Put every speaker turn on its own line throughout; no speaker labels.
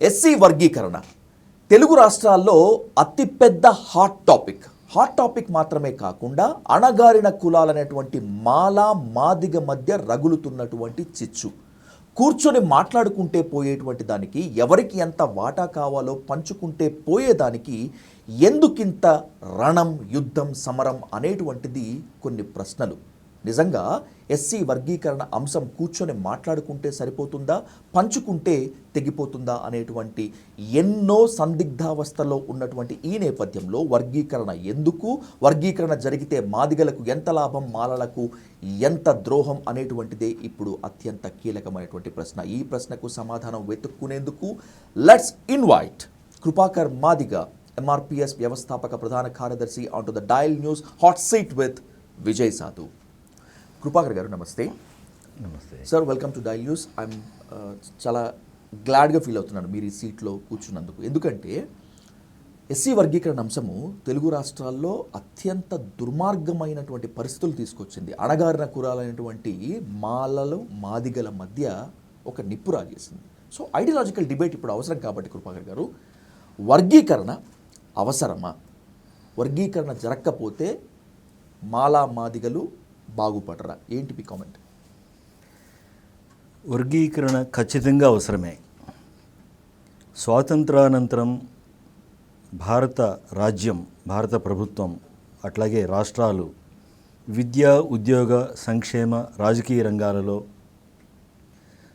SC వర్గీకరణ తెలుగు రాష్ట్రాల్లో అతిపెద్ద హాట్ టాపిక్ మాత్రమే కాకుండా అణగారిన కులాలనేటువంటి మాలా మాదిగ మధ్య రగులుతున్నటువంటి చిచ్చు. కూర్చొని మాట్లాడుకుంటే పోయేటువంటి దానికి, ఎవరికి ఎంత వాటా కావాలో పంచుకుంటే పోయేదానికి ఎందుకింత రణం, యుద్ధం, సమరం అనేటువంటిది కొన్ని ప్రశ్నలు. నిజంగా ఎస్సీ వర్గీకరణ అంశం కూర్చొని మాట్లాడుకుంటే సరిపోతుందా, పంచుకుంటే తెగిపోతుందా అనేటువంటి ఎన్నో సందిగ్ధావస్థలో ఉన్నటువంటి ఈ నేపథ్యంలో వర్గీకరణ ఎందుకు, వర్గీకరణ జరిగితే మాదిగలకు ఎంత లాభం, మాలలకు ఎంత ద్రోహం అనేటువంటిదే ఇప్పుడు అత్యంత కీలకమైనటువంటి ప్రశ్న. ఈ ప్రశ్నకు సమాధానం వెతుక్కునేందుకు లెట్స్ ఇన్వైట్ కృపాకర్ మాదిగ, ఎంఆర్పిఎస్ వ్యవస్థాపక ప్రధాన కార్యదర్శి, on to the dial news hot seat with Vijay సాధు. కృపాకర్ గారు నమస్తే.
నమస్తే
sir, welcome to dial news. I'm చాలా గ్లాడ్గా ఫీల్ అవుతున్నాను మీరు ఈ సీట్లో కూర్చున్నందుకు. ఎందుకంటే ఎస్సీ వర్గీకరణ అంశము తెలుగు రాష్ట్రాల్లో అత్యంత దుర్మార్గమైనటువంటి పరిస్థితులు తీసుకొచ్చింది. అణగారిన కులాలైనటువంటి మాలలు, మాదిగల మధ్య ఒక నిప్పు రాజేసింది. సో ఐడియాలజికల్ డిబేట్ ఇప్పుడు అవసరం కాబట్టి కృపాకర్ గారు, వర్గీకరణ అవసరమా? వర్గీకరణ జరగకపోతే మాలా మాదిగలు బాగుపడరా? ఏంటి మీ కామెంట్?
వర్గీకరణ ఖచ్చితంగా అవసరమే. స్వాతంత్రానంతరం భారత రాజ్యం, భారత ప్రభుత్వం, అట్లాగే రాష్ట్రాలు విద్యా, ఉద్యోగ, సంక్షేమ, రాజకీయ రంగాలలో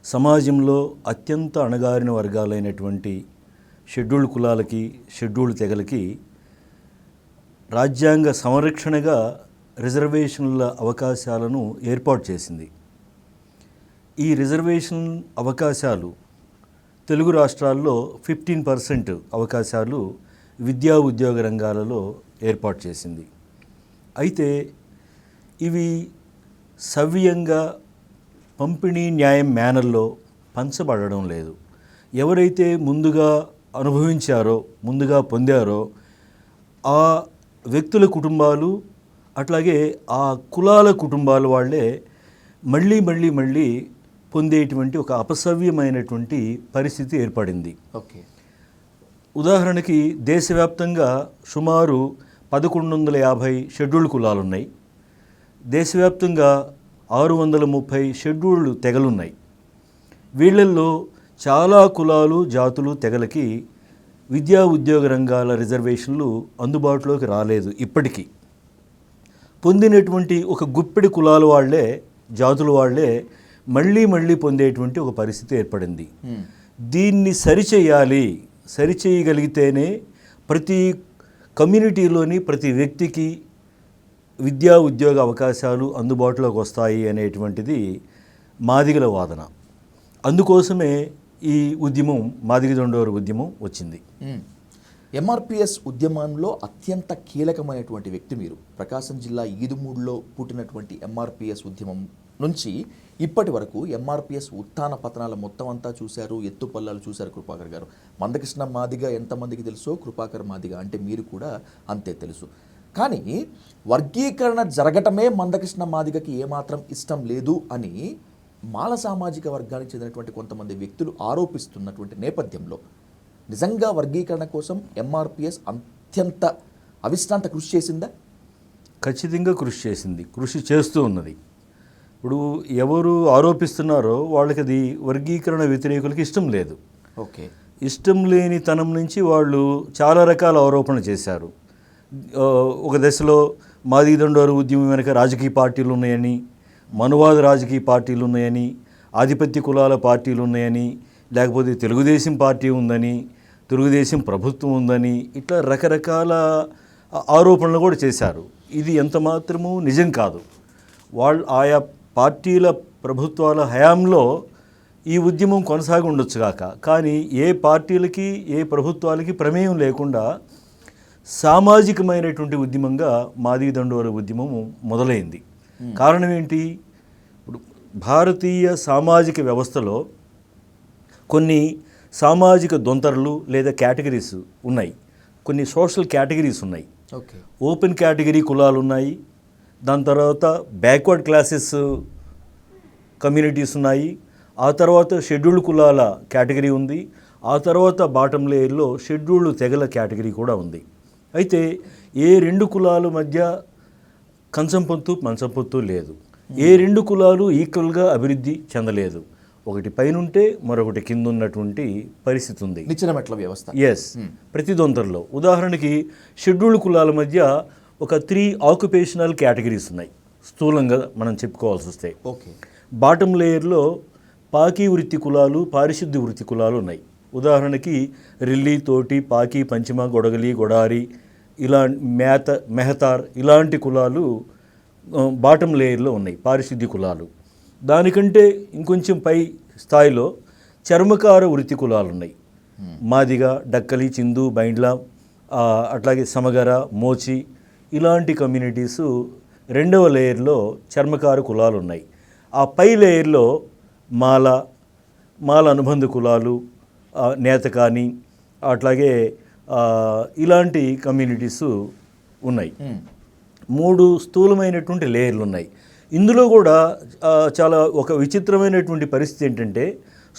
సమాజంలో అత్యంత అణగారిన వర్గాలైనటువంటి షెడ్యూల్డ్ కులాలకి, షెడ్యూల్డ్ తెగలకి రాజ్యాంగ సంరక్షణగా రిజర్వేషన్ల అవకాశాలను ఏర్పాటు చేసింది. ఈ రిజర్వేషన్ అవకాశాలు తెలుగు రాష్ట్రాల్లో 15% అవకాశాలు విద్యా, ఉద్యోగ రంగాలలో ఏర్పాటు చేసింది. అయితే ఇవి సవ్యంగా పంపిణీ న్యాయం మేనర్లో పంచబడడం లేదు. ఎవరైతే ముందుగా అనుభవించారో, ముందుగా పొందారో ఆ వ్యక్తుల కుటుంబాలు, అట్లాగే ఆ కులాల కుటుంబాల వాళ్ళే మళ్ళీ పొందేటువంటి ఒక అపసవ్యమైనటువంటి పరిస్థితి ఏర్పడింది.
ఓకే,
ఉదాహరణకి దేశవ్యాప్తంగా సుమారు 1150 షెడ్యూల్డ్ కులాలు ఉన్నాయి. దేశవ్యాప్తంగా 630 షెడ్యూల్డ్ తెగలున్నాయి. వీళ్ళల్లో చాలా కులాలు, జాతులు, తెగలకి విద్యా, ఉద్యోగ రంగాల రిజర్వేషన్లు అందుబాటులోకి రాలేదు. ఇప్పటికీ పొందినటువంటి ఒక గుప్పెడి కులాల వాళ్ళే, జాతుల వాళ్ళే మళ్ళీ పొందేటువంటి ఒక పరిస్థితి ఏర్పడింది. దీన్ని సరిచేయగలిగితేనే ప్రతి కమ్యూనిటీలోని ప్రతి వ్యక్తికి విద్యా, ఉద్యోగ అవకాశాలు అందుబాటులోకి వస్తాయి అనేటువంటిది మాదిగల వాదన. అందుకోసమే ఈ ఉద్యమం, మాదిగ దండోర ఉద్యమం వచ్చింది.
ఎంఆర్పిఎస్ ఉద్యమంలో అత్యంత కీలకమైనటువంటి వ్యక్తి మీరు. ప్రకాశం జిల్లా ఈదుమూడిలో పుట్టినటువంటి ఎంఆర్పిఎస్ ఉద్యమం నుంచి ఇప్పటి వరకు ఎంఆర్పిఎస్ ఉత్థాన పతనాల మొత్తం అంతా చూశారు, ఎత్తుపల్లాలు చూశారు కృపాకర్ గారు. మందకృష్ణ మాదిగ ఎంతమందికి తెలుసో కృపాకర్ మాదిగ అంటే మీరు కూడా అంతే తెలుసు. కానీ వర్గీకరణ జరగటమే మందకృష్ణ మాదిగకి ఏమాత్రం ఇష్టం లేదు అని మాల సామాజిక వర్గానికి చెందినటువంటి కొంతమంది వ్యక్తులు ఆరోపిస్తున్నటువంటి నేపథ్యంలో నిజంగా వర్గీకరణ కోసం ఎంఆర్పిఎస్ అత్యంత అవిశ్రాంత కృషి చేసిందా?
ఖచ్చితంగా కృషి చేసింది, కృషి చేస్తూ ఉన్నది. ఇప్పుడు ఎవరు ఆరోపిస్తున్నారో వాళ్ళకి అది వర్గీకరణ వ్యతిరేకులకి ఇష్టం లేదు.
ఓకే,
ఇష్టం లేని తనం నుంచి వాళ్ళు చాలా రకాల ఆరోపణలు చేశారు. ఒక దశలో మాదిగ దండోర ఉద్యమం వెనక రాజకీయ పార్టీలు ఉన్నాయని, మనువాద రాజకీయ పార్టీలు ఉన్నాయని, ఆధిపత్య కులాల పార్టీలు ఉన్నాయని, లేకపోతే తెలుగుదేశం పార్టీ ఉందని, తెలుగుదేశం ప్రభుత్వం ఉందని, ఇట్లా రకరకాల ఆరోపణలు కూడా చేశారు. ఇది ఎంత మాత్రమూ నిజం కాదు. వాళ్ళు ఆయా పార్టీల ప్రభుత్వాల హయాంలో ఈ ఉద్యమం కొనసాగి ఉండొచ్చు కాక, కానీ ఏ పార్టీలకి, ఏ ప్రభుత్వాలకి ప్రమేయం లేకుండా సామాజికమైనటువంటి ఉద్యమంగా మాదిగ దండోర ఉద్యమం మొదలైంది. కారణం ఏంటి? ఇప్పుడు భారతీయ సామాజిక వ్యవస్థలో కొన్ని సామాజిక దొంతరలు లేదా కేటగిరీస్ ఉన్నాయి, కొన్ని సోషల్ కేటగిరీస్ ఉన్నాయి.
ఓకే,
ఓపెన్ కేటగిరీ కులాలు ఉన్నాయి, దాని తర్వాత బ్యాక్వర్డ్ క్లాసెస్ కమ్యూనిటీస్ ఉన్నాయి, ఆ తర్వాత షెడ్యూల్డ్ కులాల కేటగిరీ ఉంది, ఆ తర్వాత బాటమ్ లేయర్లో షెడ్యూల్డ్ తెగల కేటగిరీ కూడా ఉంది. అయితే ఏ రెండు కులాల మధ్య కంచం పొత్తు మంచం పొత్తు లేదు. ఏ రెండు కులాలు ఈక్వల్గా అభివృద్ధి చెందలేదు. ఒకటి పైనుంటే మరొకటి కింద ఉన్నటువంటి పరిస్థితి ఉంది.
నిచ్చెన మెట్ల వ్యవస్థ.
ఎస్, ప్రతిద్వంద్వల్లో ఉదాహరణకి షెడ్యూల్డ్ కులాల మధ్య ఒక 3 ఆక్యుపేషనల్ కేటగిరీస్ ఉన్నాయి స్థూలంగా మనం చెప్పుకోవాల్సి వస్తే.
ఓకే.
బాటమ్ లేయర్లో పాకీ వృత్తి కులాలు, పారిశుద్ధ్య వృత్తి కులాలు ఉన్నాయి. ఉదాహరణకి రిల్లి, తోటి, పాకి, పంచమ, గొడగలి, గొడారి, ఇలా మెహతార్ ఇలాంటి కులాలు బాటమ్ లేయర్లో ఉన్నాయి, పారిశుద్ధ్య కులాలు. దానికంటే ఇంకొంచెం పై స్థాయిలో చర్మకార వృత్తి కులాలు ఉన్నాయి. మాదిగ, డక్కలి, చిందు, బైండ్ల, అట్లాగే సమగర, మోచి ఇలాంటి కమ్యూనిటీసు రెండవ లేయర్లో చర్మకార కులాలు ఉన్నాయి. ఆ పై లేయర్లో మాల అనుబంధ కులాలు, నేతకాని, అట్లాగే ఇలాంటి కమ్యూనిటీసు ఉన్నాయి. 3 స్థూలమైనటువంటి లేయర్లు ఉన్నాయి. ఇందులో కూడా చాలా ఒక విచిత్రమైనటువంటి పరిస్థితి ఏంటంటే,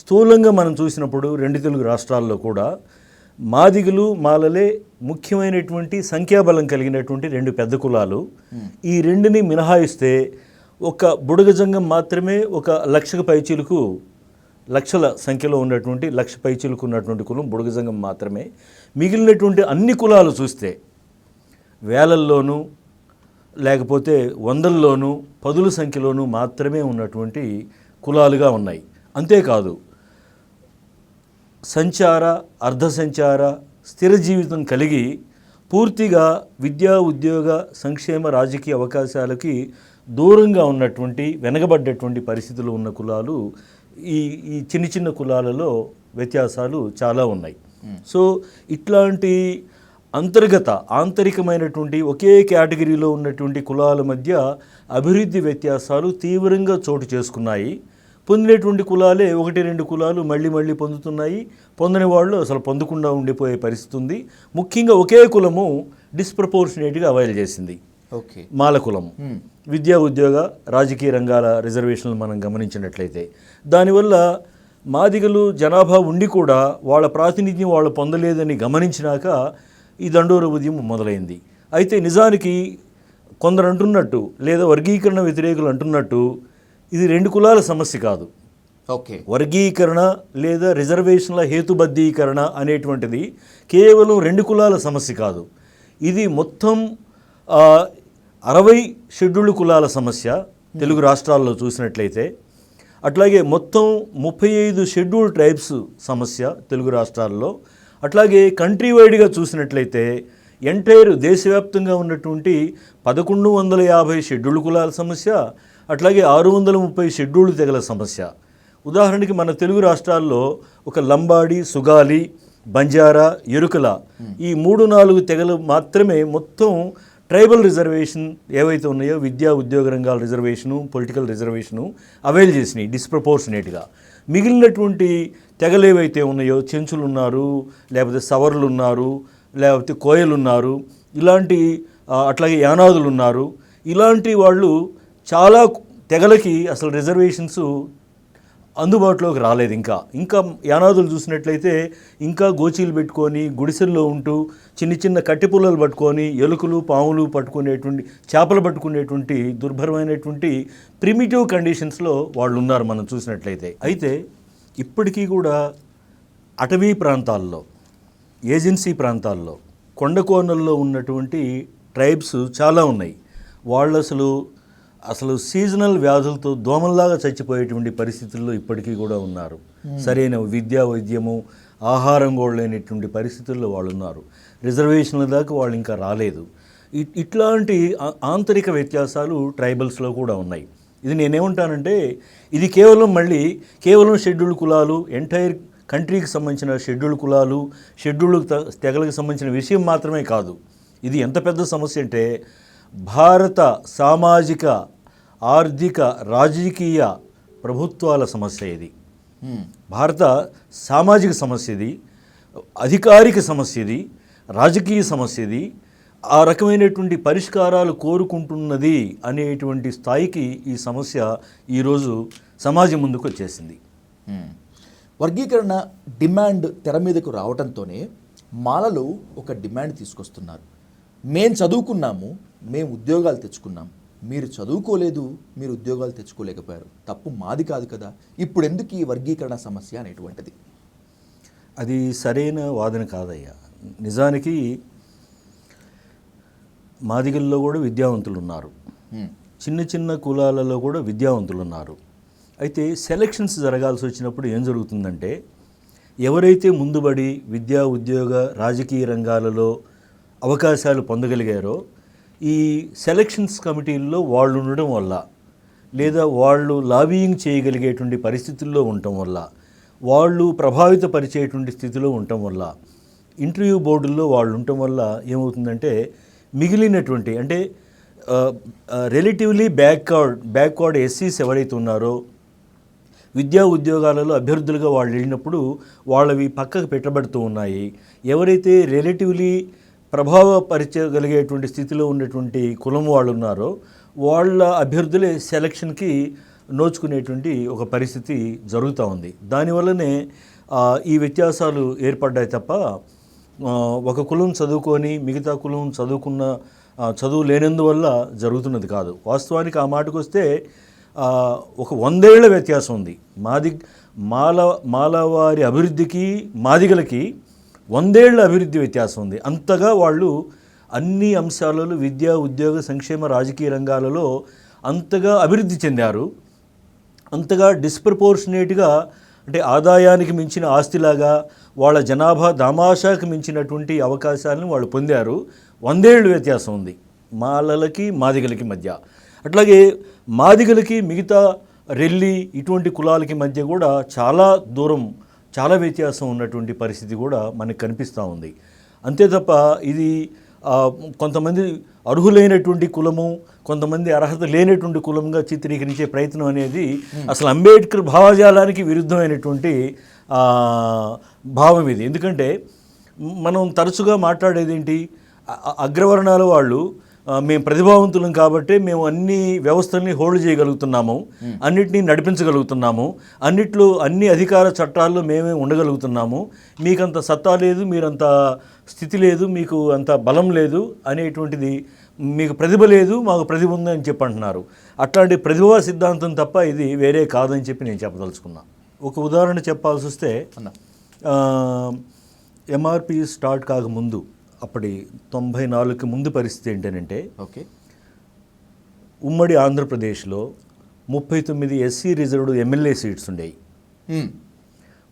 స్థూలంగా మనం చూసినప్పుడు 2 తెలుగు రాష్ట్రాల్లో కూడా మాదిగలు, మాలలే ముఖ్యమైనటువంటి సంఖ్యాబలం కలిగినటువంటి 2 పెద్ద కులాలు. ఈ 2ని మినహాయిస్తే ఒక బుడగజంగం మాత్రమే ఒక లక్షల సంఖ్యలో ఉన్నటువంటి 1,00,000 పైచీలకు ఉన్నటువంటి కులం బుడగజంగం మాత్రమే. మిగిలినటువంటి అన్ని కులాలు చూస్తే వేలల్లోనూ లేకపోతే వందల్లోనూ 10ల సంఖ్యలోనూ మాత్రమే ఉన్నటువంటి కులాలుగా ఉన్నాయి. అంతేకాదు సంచార, అర్ధ సంచార, స్థిర జీవితం కలిగి పూర్తిగా విద్యా, ఉద్యోగ, సంక్షేమ, రాజకీయ అవకాశాలకి దూరంగా ఉన్నటువంటి వెనకబడ్డటువంటి పరిస్థితులు ఉన్న కులాలు ఈ చిన్న చిన్న కులాలలో వ్యత్యాసాలు చాలా ఉన్నాయి. సో ఇట్లాంటి ఆంతరికమైనటువంటి ఒకే కేటగిరీలో ఉన్నటువంటి కులాల మధ్య అభివృద్ధి వ్యత్యాసాలు తీవ్రంగా చోటు చేసుకున్నాయి. పొందినటువంటి కులాలే 1-2 కులాలు మళ్ళీ పొందుతున్నాయి. పొందని వాళ్ళు అసలు పొందకుండా ఉండిపోయే పరిస్థితి ఉంది. ముఖ్యంగా ఒకే కులము డిస్ప్రపోర్షనేట్గా అవైల్ చేసింది.
ఓకే.
మాల కులము విద్యా, ఉద్యోగ, రాజకీయ రంగాల రిజర్వేషన్లు మనం గమనించినట్లయితే దానివల్ల మాదిగలు జనాభా ఉండి కూడా వాళ్ళ ప్రాతినిధ్యం వాళ్ళు పొందలేదని గమనించినాక ఈ దండోర ఉద్యమం మొదలైంది. అయితే నిజానికి కొందరు అంటున్నట్టు లేదా వర్గీకరణ వ్యతిరేకులు అంటున్నట్టు ఇది 2 కులాల సమస్య కాదు.
ఓకే.
వర్గీకరణ లేదా రిజర్వేషన్ల హేతుబద్ధీకరణ అనేటువంటిది కేవలం 2 కులాల సమస్య కాదు. ఇది మొత్తం 60 షెడ్యూల్డ్ కులాల సమస్య తెలుగు రాష్ట్రాల్లో చూసినట్లయితే. అట్లాగే మొత్తం 35 షెడ్యూల్డ్ ట్రైబ్స్ సమస్య తెలుగు రాష్ట్రాల్లో. అట్లాగే కంట్రీ వైడ్గా చూసినట్లయితే ఎంటైర్ దేశవ్యాప్తంగా ఉన్నటువంటి 1150 షెడ్యూల్డ్ కులాల సమస్య, అట్లాగే 630 షెడ్యూల్డ్ తెగల సమస్య. ఉదాహరణకి మన తెలుగు రాష్ట్రాల్లో ఒక లంబాడి, సుగాలి, బంజారా, ఎరుకల ఈ 3-4 తెగలు మాత్రమే మొత్తం ట్రైబల్ రిజర్వేషన్ ఏవైతే ఉన్నాయో విద్యా, ఉద్యోగ రంగాల రిజర్వేషను, పొలిటికల్ రిజర్వేషను అవైల్ చేసినాయి డిస్ప్రపోర్షనేట్గా. మిగిలినటువంటి తెగలు ఏవైతే ఉన్నాయో చెంచులు ఉన్నారు, లేకపోతే సవర్లు ఉన్నారు, లేకపోతే కోయలు ఉన్నారు, ఇలాంటి అట్లాగే యానాదులు ఉన్నారు. ఇలాంటి వాళ్ళు చాలా తెగలకి అసలు రిజర్వేషన్స్ అందుబాటులోకి రాలేదు. ఇంకా యానాదులు చూసినట్లయితే ఇంకా గోచీలు పెట్టుకొని గుడిసెల్లో ఉంటూ చిన్న కట్టెపుల్లలు పట్టుకొని ఎలుకలు, పాములు పట్టుకునేటువంటి, చేపలు పట్టుకునేటువంటి దుర్భరమైనటువంటి ప్రిమిటివ్ కండిషన్స్లో వాళ్ళు ఉన్నారు మనం చూసినట్లయితే. అయితే ఇప్పటికీ కూడా అటవీ ప్రాంతాల్లో, ఏజెన్సీ ప్రాంతాల్లో, కొండ కోనల్లో ఉన్నటువంటి ట్రైబ్స్ చాలా ఉన్నాయి. వాళ్ళు అసలు సీజనల్ వ్యాధులతో దోమల్లాగా చచ్చిపోయేటువంటి పరిస్థితుల్లో ఇప్పటికీ కూడా ఉన్నారు. సరైన విద్యా, వైద్యము, ఆహారం కూడా లేనటువంటి పరిస్థితుల్లో వాళ్ళు ఉన్నారు. రిజర్వేషన్ల దాకా వాళ్ళు ఇంకా రాలేదు. ఇట్లాంటి ఆంతరిక వ్యత్యాసాలు ట్రైబల్స్లో కూడా ఉన్నాయి. ఇది నేనేమంటానంటే ఇది కేవలం షెడ్యూల్డ్ కులాలు, ఎంటైర్ కంట్రీకి సంబంధించిన షెడ్యూల్డ్ కులాలు, షెడ్యూల్డ్ తెగలకు సంబంధించిన విషయం మాత్రమే కాదు. ఇది ఎంత పెద్ద సమస్య అంటే భారత సామాజిక, ఆర్థిక, రాజకీయ ప్రభుత్వాల సమస్య ఇది. భారత సామాజిక సమస్య ఇది, అధికారిక సమస్య ఇది, రాజకీయ సమస్య ఇది. ఆ రకమైనటువంటి పరిష్కారాలు కోరుకుంటున్నది అనేటువంటి స్థాయికి ఈ సమస్య ఈరోజు సమాజం ముందుకు వచ్చేసింది.
వర్గీకరణ డిమాండ్ తెర మీదకు రావడంతోనే మాలలు ఒక డిమాండ్ తీసుకొస్తున్నారు. మేము చదువుకున్నాము, మేము ఉద్యోగాలు తెచ్చుకున్నాం, మీరు చదువుకోలేదు, మీరు ఉద్యోగాలు తెచ్చుకోలేకపోయారు, తప్పు మాది కాదు కదా, ఇప్పుడు ఎందుకు ఈ వర్గీకరణ సమస్య అనేటువంటిది?
అది సరైన వాదన కాదయ్యా. నిజానికి మాదిగల్లో కూడా విద్యావంతులు ఉన్నారు, చిన్న చిన్న కులాలలో కూడా విద్యావంతులు ఉన్నారు. అయితే సెలక్షన్స్ జరగాల్సి వచ్చినప్పుడు ఏం జరుగుతుందంటే, ఎవరైతే ముందుబడి విద్యా ఉద్యోగ రాజకీయ రంగాలలో అవకాశాలు పొందగలిగారో ఈ సెలక్షన్స్ కమిటీల్లో వాళ్ళు ఉండడం వల్ల, లేదా వాళ్ళు లాబియింగ్ చేయగలిగేటువంటి పరిస్థితుల్లో ఉండటం వల్ల, వాళ్ళు ప్రభావితపరిచేటువంటి స్థితిలో ఉండటం వల్ల, ఇంటర్వ్యూ బోర్డుల్లో వాళ్ళు ఉండటం వల్ల ఏమవుతుందంటే, మిగిలినటువంటి అంటే రిలేటివ్లీ బ్యాక్వర్డ్ ఎస్సీస్ ఎవరైతే ఉన్నారో విద్యా ఉద్యోగాలలో అభ్యర్థులుగా వాళ్ళు వెళ్ళినప్పుడు వాళ్ళవి పక్కకు పెట్టబడుతూ ఉన్నాయి. ఎవరైతే రిలేటివ్లీ ప్రభావపరచగలిగేటువంటి స్థితిలో ఉన్నటువంటి కులం వాళ్ళు ఉన్నారో వాళ్ళ అభ్యర్థులే సెలక్షన్కి నోచుకునేటువంటి ఒక పరిస్థితి జరుగుతూ ఉంది. దానివల్లనే ఈ వ్యత్యాసాలు ఏర్పడ్డాయి తప్ప ఒక కులం చదువుకొని మిగతా కులం చదువు లేనందువల్ల జరుగుతున్నది కాదు. వాస్తవానికి ఆ మాటకు వస్తే ఒక 100 ఏళ్ల వ్యత్యాసం ఉంది. మాలవారి అభివృద్ధికి మాదిగలకి 100 ఏళ్ల అభివృద్ధి వ్యత్యాసం ఉంది. అంతగా వాళ్ళు అన్ని అంశాలలో విద్యా ఉద్యోగ సంక్షేమ రాజకీయ రంగాలలో అంతగా అభివృద్ధి చెందారు. అంతగా డిస్ప్రపోర్షనేట్గా అంటే ఆదాయానికి మించిన ఆస్తిలాగా వాళ్ళ జనాభా దామాషాకి మించినటువంటి అవకాశాలను వాళ్ళు పొందారు. 100 ఏళ్ళు వ్యత్యాసం ఉంది మాలలకి మాదిగలకి మధ్య. అట్లాగే మాదిగలకి మిగతా రెల్లి ఇటువంటి కులాలకి మధ్య కూడా చాలా దూరం, చాలా వ్యత్యాసం ఉన్నటువంటి పరిస్థితి కూడా మనకు కనిపిస్తూ ఉంది. అంతే తప్ప ఇది కొంతమంది అర్హులైనటువంటి కులము, కొంతమంది అర్హత లేనటువంటి కులంగా చిత్రీకరించే ప్రయత్నం అనేది అసలు అంబేద్కర్ భావజాలానికి విరుద్ధమైనటువంటి భావం ఇది. ఎందుకంటే మనం తరచుగా మాట్లాడేది ఏంటి, అగ్రవర్ణాల వాళ్ళు మేము ప్రతిభావంతులం కాబట్టి మేము అన్ని వ్యవస్థల్ని హోల్డ్ చేయగలుగుతున్నాము, అన్నిటినీ నడిపించగలుగుతున్నాము, అన్ని అధికార చట్టాల్లో మేమే ఉండగలుగుతున్నాము, మీకంత సత్తా లేదు, మీరంత స్థితి లేదు, మీకు అంత బలం లేదు అనేటువంటిది, మీకు ప్రతిభ లేదు, మాకు ప్రతిభ ఉంది అని చెప్పి అంటున్నారు. అట్లాంటి ప్రతిభా సిద్ధాంతం తప్ప ఇది వేరే కాదని చెప్పి నేను చెప్పదలుచుకున్నా. ఒక ఉదాహరణ చెప్పాల్సి వస్తే ఎంఆర్పి స్టార్ట్ కాకముందు, అప్పటి 94కి ముందు పరిస్థితి ఏంటంటే,
ఓకే,
ఉమ్మడి ఆంధ్రప్రదేశ్లో 39 ఎస్సీ రిజర్వ్డ్ ఎమ్మెల్యే సీట్స్ ఉండేవి.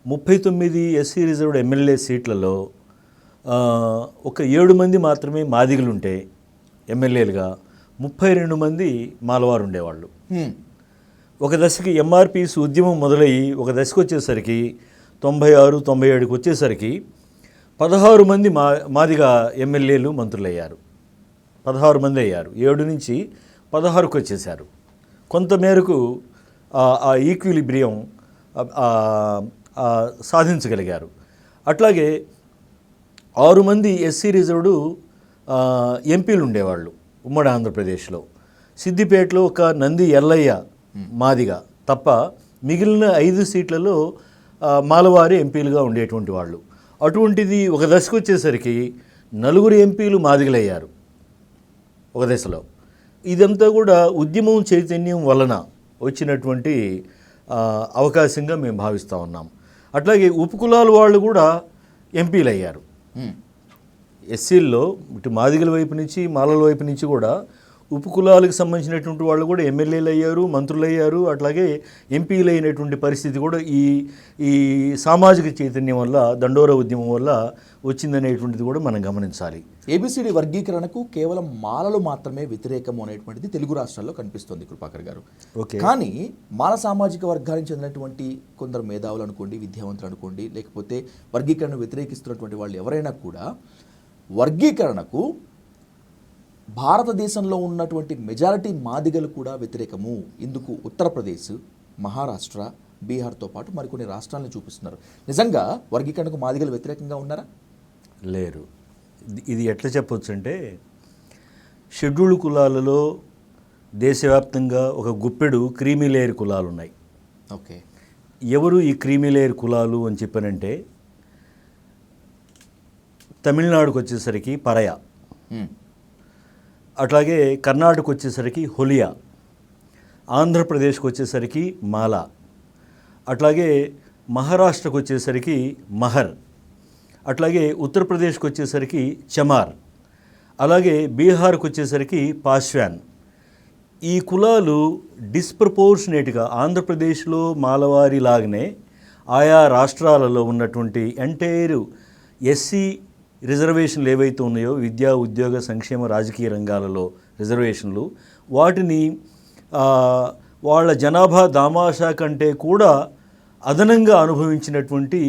39 ఎస్సీ రిజర్వ్డ్ ఎమ్మెల్యే సీట్లలో ఒక 7 మంది మాత్రమే మాదిగలు ఉంటే ఎమ్మెల్యేలుగా, 32 మంది మాలవారు ఉండేవాళ్ళు. ఒక దశకి ఎంఆర్పీస్ ఉద్యమం మొదలయ్యి ఒక దశకు వచ్చేసరికి 96, 97కి వచ్చేసరికి 16 మంది మాదిగా ఎమ్మెల్యేలు మంత్రులయ్యారు. 16 మంది అయ్యారు. 7 నుంచి 16కు వచ్చేసారు. కొంతమేరకు ఆ ఈక్విలిబ్రియం సాధించగలిగారు. అట్లాగే 6 మంది ఎస్సీ రిజర్వ్డ్ ఎంపీలు ఉండేవాళ్ళు ఉమ్మడి ఆంధ్రప్రదేశ్లో. సిద్దిపేటలో ఒక నంది ఎల్లయ్య మాదిగా తప్ప మిగిలిన 5 సీట్లలో మాలవారి ఎంపీలుగా ఉండేటువంటి వాళ్ళు. అటువంటిది ఒక దశకు వచ్చేసరికి 4 ఎంపీలు మాదిగలయ్యారు ఒక దశలో. ఇదంతా కూడా ఉద్యమం చైతన్యం వలన వచ్చినటువంటి అవకాశంగా మేము భావిస్తూ ఉన్నాం. అట్లాగే ఉపకులాల వాళ్ళు కూడా ఎంపీలు అయ్యారు. ఎస్సీల్లో ఇటు మాదిగల వైపు నుంచి మాలల వైపు నుంచి కూడా ఉపకులాలకు సంబంధించినటువంటి వాళ్ళు కూడా ఎమ్మెల్యేలు అయ్యారు, మంత్రులు అయ్యారు, అట్లాగే ఎంపీలు అయినటువంటి పరిస్థితి కూడా ఈ సామాజిక చైతన్యం వల్ల, దండోర ఉద్యమం వల్ల వచ్చిందనేటువంటిది కూడా మనం గమనించాలి.
ఏబిసిడి వర్గీకరణకు కేవలం మాలలు మాత్రమే వ్యతిరేకము అనేటువంటిది తెలుగు రాష్ట్రాల్లో కనిపిస్తుంది కృపాకర్ గారు.
ఓకే,
కానీ మాల సామాజిక వర్గానికి చెందినటువంటి కొందరు మేధావులు అనుకోండి, విద్యావంతులు అనుకోండి, లేకపోతే వర్గీకరణను వ్యతిరేకిస్తున్నటువంటి వాళ్ళు ఎవరైనా కూడా వర్గీకరణకు భారతదేశంలో ఉన్నటువంటి మెజారిటీ మాదిగలు కూడా వ్యతిరేకము. ఇందుకు ఉత్తరప్రదేశ్, మహారాష్ట్ర, బీహార్తో పాటు మరికొన్ని రాష్ట్రాలను చూపిస్తున్నారు. నిజంగా వర్గీకరణకు మాదిగలు వ్యతిరేకంగా ఉన్నారా?
లేరు. ఇది ఎట్లా చెప్పొచ్చు అంటే, షెడ్యూల్డ్ కులాలలో దేశవ్యాప్తంగా ఒక గుప్పెడు క్రీమీ లేయర్ కులాలు ఉన్నాయి.
ఓకే,
ఎవరు ఈ క్రీమీలేయర్ కులాలు అని చెప్పానంటే, తమిళనాడుకు వచ్చేసరికి పరయ, అట్లాగే కర్ణాటక వచ్చేసరికి హొలియా, ఆంధ్రప్రదేశ్కి వచ్చేసరికి మాల, అట్లాగే మహారాష్ట్రకు వచ్చేసరికి మహర్, అట్లాగే ఉత్తరప్రదేశ్కి వచ్చేసరికి చమార్, అలాగే బీహార్కి వచ్చేసరికి పాశ్వాన్. ఈ కులాలు డిస్ప్రపోర్షనేట్గా ఆంధ్రప్రదేశ్లో మాలవారి లాగానే ఆయా రాష్ట్రాలలో ఉన్నటువంటి ఎంటైర్ ఎస్సీ రిజర్వేషన్లు ఏవైతే ఉన్నాయో, విద్యా ఉద్యోగ సంక్షేమ రాజకీయ రంగాలలో రిజర్వేషన్లు, వాటిని వాళ్ళ జనాభా దామాషా కంటే కూడా అదనంగా అనుభవించినటువంటి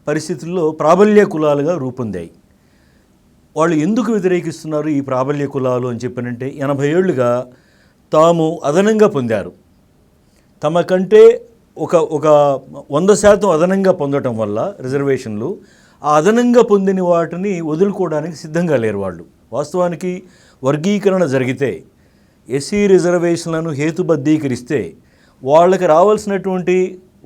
పరిస్థితుల్లో ప్రాబల్య కులాలుగా రూపొందాయి. వాళ్ళు ఎందుకు వ్యతిరేకిస్తున్నారు ఈ ప్రాబల్య కులాలు అని చెప్పానంటే, 80 ఏళ్లుగా తాము అదనంగా పొందారు. తమ కంటే ఒక 100% అదనంగా పొందటం వల్ల రిజర్వేషన్లు, ఆ అదనంగా పొందిన వాటిని వదులుకోవడానికి సిద్ధంగా లేరు వాళ్ళు. వాస్తవానికి వర్గీకరణ జరిగితే, ఎస్సీ రిజర్వేషన్లను హేతుబద్ధీకరిస్తే వాళ్ళకి రావాల్సినటువంటి,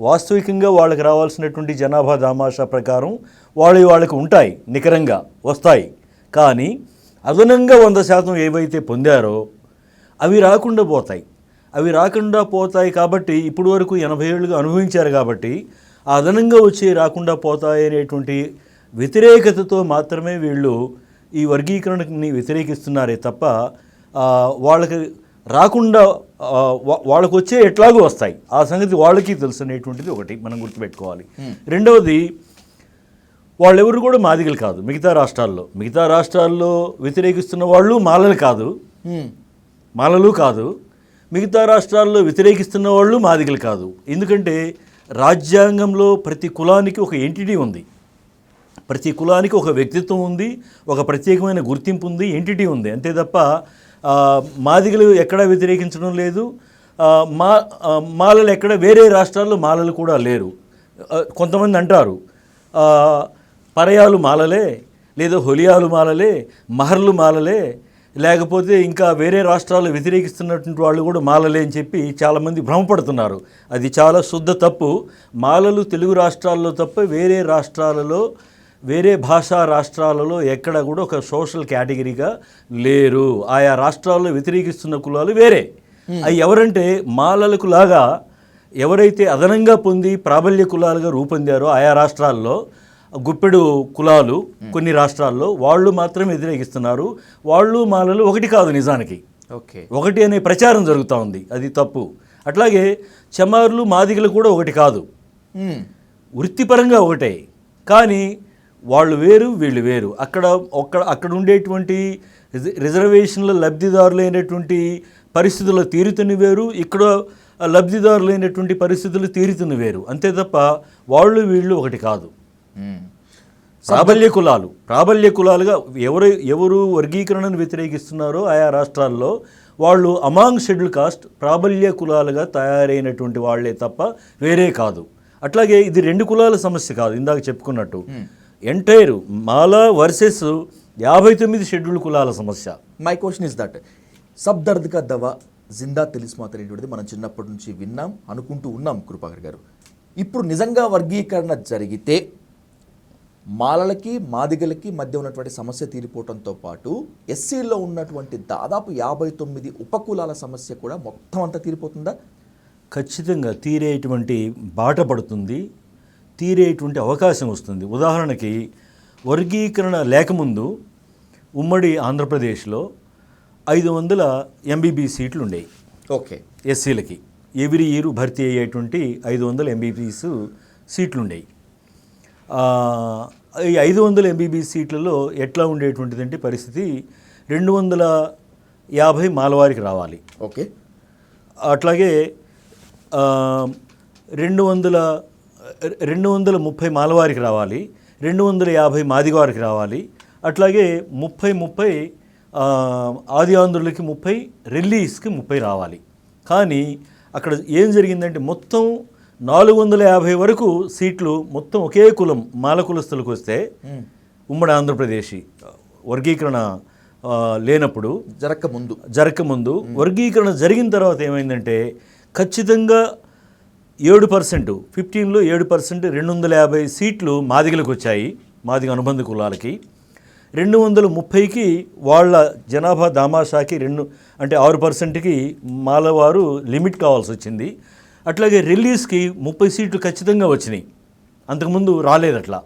వాస్తవికంగా వాళ్ళకి రావాల్సినటువంటి జనాభా దామాషా ప్రకారం వాళ్ళకి ఉంటాయి, నికరంగా వస్తాయి. కానీ అదనంగా 100% ఏవైతే పొందారో అవి రాకుండా పోతాయి. కాబట్టి ఇప్పుడు వరకు 80 ఏళ్ళుగా అనుభవించారు కాబట్టి ఆ అదనంగా వచ్చి రాకుండా పోతాయి అనేటువంటి వ్యతిరేకతతో మాత్రమే వీళ్ళు ఈ వర్గీకరణని వ్యతిరేకిస్తున్నారే తప్ప వాళ్ళకి రాకుండా, వాళ్ళకు వచ్చే ఎట్లాగూ వస్తాయి, ఆ సంగతి వాళ్ళకి తెలుసు అనేటువంటిది ఒకటి మనం గుర్తుపెట్టుకోవాలి. రెండవది, వాళ్ళెవరు కూడా మాదిగలు కాదు. మిగతా రాష్ట్రాల్లో వ్యతిరేకిస్తున్న వాళ్ళు మాలలు కాదు. మిగతా రాష్ట్రాల్లో వ్యతిరేకిస్తున్న వాళ్ళు మాదిగలు కాదు. ఎందుకంటే రాజ్యాంగంలో ప్రతి కులానికి ఒక ఎంటిటీ ఉంది, ప్రతి కులానికి ఒక వ్యక్తిత్వం ఉంది, ఒక ప్రత్యేకమైన గుర్తింపు ఉంది, ఎంటిటీ ఉంది. అంతే తప్ప మాదిగలు ఎక్కడా వ్యతిరేకించడం లేదు. మాలలు ఎక్కడ, వేరే రాష్ట్రాల్లో మాలలు కూడా లేరు. కొంతమంది అంటారు పరయాలు మాలలే, లేదా హొలియాలు మాలలే, మహర్లు మాలలే, లేకపోతే ఇంకా వేరే రాష్ట్రాలు వ్యతిరేకిస్తున్నటువంటి వాళ్ళు కూడా మాలలే అని చెప్పి చాలామంది భ్రమపడుతున్నారు. అది చాలా శుద్ధ తప్పు. మాలలు తెలుగు రాష్ట్రాల్లో తప్ప వేరే రాష్ట్రాలలో, వేరే భాషా రాష్ట్రాలలో ఎక్కడ కూడా ఒక సోషల్ కేటగిరీగా లేరు. ఆయా రాష్ట్రాల్లో వ్యతిరేకిస్తున్న కులాలు వేరే. అవి ఎవరంటే మాలలకు లాగా ఎవరైతే అదనంగా పొంది ప్రాబల్య కులాలుగా రూపొందారో ఆయా రాష్ట్రాల్లో, గుప్పెడు కులాలు కొన్ని రాష్ట్రాల్లో, వాళ్ళు మాత్రం వ్యతిరేకిస్తున్నారు. వాళ్ళు మాలలు ఒకటి కాదు, నిజానికి ఒకటి అనే ప్రచారం జరుగుతూ ఉంది, అది తప్పు. అట్లాగే చమార్లు మాదిగలు కూడా ఒకటి కాదు, వృత్తిపరంగా ఒకటే, కానీ వాళ్ళు వేరు వీళ్ళు వేరు. అక్కడ ఉండేటువంటి రిజర్వేషన్ల లబ్ధిదారులైనటువంటి పరిస్థితుల్లో తీరుతుని వేరు, ఇక్కడ లబ్ధిదారులైనటువంటి పరిస్థితులు తీరుతుని వేరు. అంతే తప్ప వాళ్ళు వీళ్ళు ఒకటి కాదు. ప్రాబల్య కులాలుగా ఎవరు వర్గీకరణను వ్యతిరేకిస్తున్నారో ఆయా రాష్ట్రాల్లో వాళ్ళు అమాంగ్ షెడ్యూల్ కాస్ట్ ప్రాబల్య కులాలుగా తయారైనటువంటి వాళ్లే తప్ప వేరే కాదు. అట్లాగే ఇది 2 కులాల సమస్య కాదు, ఇందాక చెప్పుకున్నట్టు ఎంటైర్ మాల వర్సెస్ 59 షెడ్యూల్ కులాల సమస్య.
My question is that sub Dard కా దవా జిందా తిలిస్మాత్ అనేటువంటిది మనం చిన్నప్పటి నుంచి విన్నాం, అనుకుంటూ ఉన్నాం కృపాకర్ గారు. ఇప్పుడు నిజంగా వర్గీకరణ జరిగితే మాలలకి మాదిగలకి మధ్య ఉన్నటువంటి సమస్య తీరిపోవడంతో పాటు ఎస్సీలో ఉన్నటువంటి దాదాపు 59 ఉపకులాల సమస్య కూడా మొత్తం అంతా తీరిపోతుందా?
ఖచ్చితంగా తీరేటువంటి బాట పడుతుంది, తీరేటువంటి అవకాశం వస్తుంది. ఉదాహరణకి వర్గీకరణ లేకముందు ఉమ్మడి ఆంధ్రప్రదేశ్లో 500 MBBS సీట్లు ఉండేవి. ఎస్సీలకి ఎవ్రీ ఇయర్ భర్తీ అయ్యేటువంటి 500 MBBS సీట్లు ఉండేవి. ఈ 500 MBBS సీట్లలో ఎట్లా ఉండేటువంటిదంటే పరిస్థితి, 250 మాలవారికి రావాలి, అట్లాగే 230 మాలవారికి రావాలి, 250 మాదిగవారికి రావాలి, అట్లాగే 30 ఆది ఆంధ్రులకి 30, రెల్లీస్కి 30 రావాలి. కానీ అక్కడ ఏం జరిగిందంటే మొత్తం 450 వరకు సీట్లు మొత్తం ఒకే కులం మాల కులస్తులకు వస్తే, ఉమ్మడి ఆంధ్రప్రదేశ్ వర్గీకరణ లేనప్పుడు జరగకముందు వర్గీకరణ జరిగిన తర్వాత ఏమైందంటే ఖచ్చితంగా 7%, 15లో 7%, 250 సీట్లు మాదిగలకు వచ్చాయి, మాదిగ అనుబంధ కులాలకి. 230కి వాళ్ళ జనాభా దామాషాకి అంటే 6%కి మాలవారు లిమిట్ కావాల్సి వచ్చింది. అట్లాగే రెల్లీస్కి 30 సీట్లు ఖచ్చితంగా వచ్చినాయి, అంతకుముందు రాలేదు అట్లా.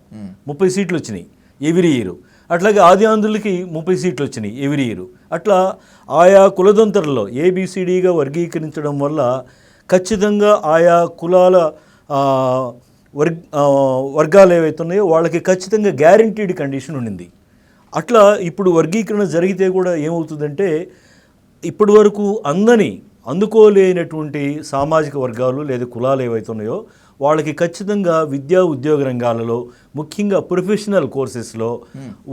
30 సీట్లు వచ్చినాయి ఎవ్రీ ఇయర్. అట్లాగే ఆది ఆంధ్రులకి 30 సీట్లు వచ్చినాయి ఎవ్రీ ఇయర్. అట్లా ఆయా కులదంతరుల్లో ఏబిసిడిగా వర్గీకరించడం వల్ల ఖచ్చితంగా ఆయా కులాల వర్గాలు ఏవైతే ఉన్నాయో వాళ్ళకి ఖచ్చితంగా గ్యారంటీడ్ కండిషన్ ఉండింది. అట్లా ఇప్పుడు వర్గీకరణ జరిగితే కూడా ఏమవుతుందంటే ఇప్పటి వరకు అందుకోలేనటువంటి సామాజిక వర్గాలు లేదా కులాలు ఏవైతే ఉన్నాయో వాళ్ళకి ఖచ్చితంగా విద్యా ఉద్యోగ రంగాలలో, ముఖ్యంగా ప్రొఫెషనల్ కోర్సెస్లో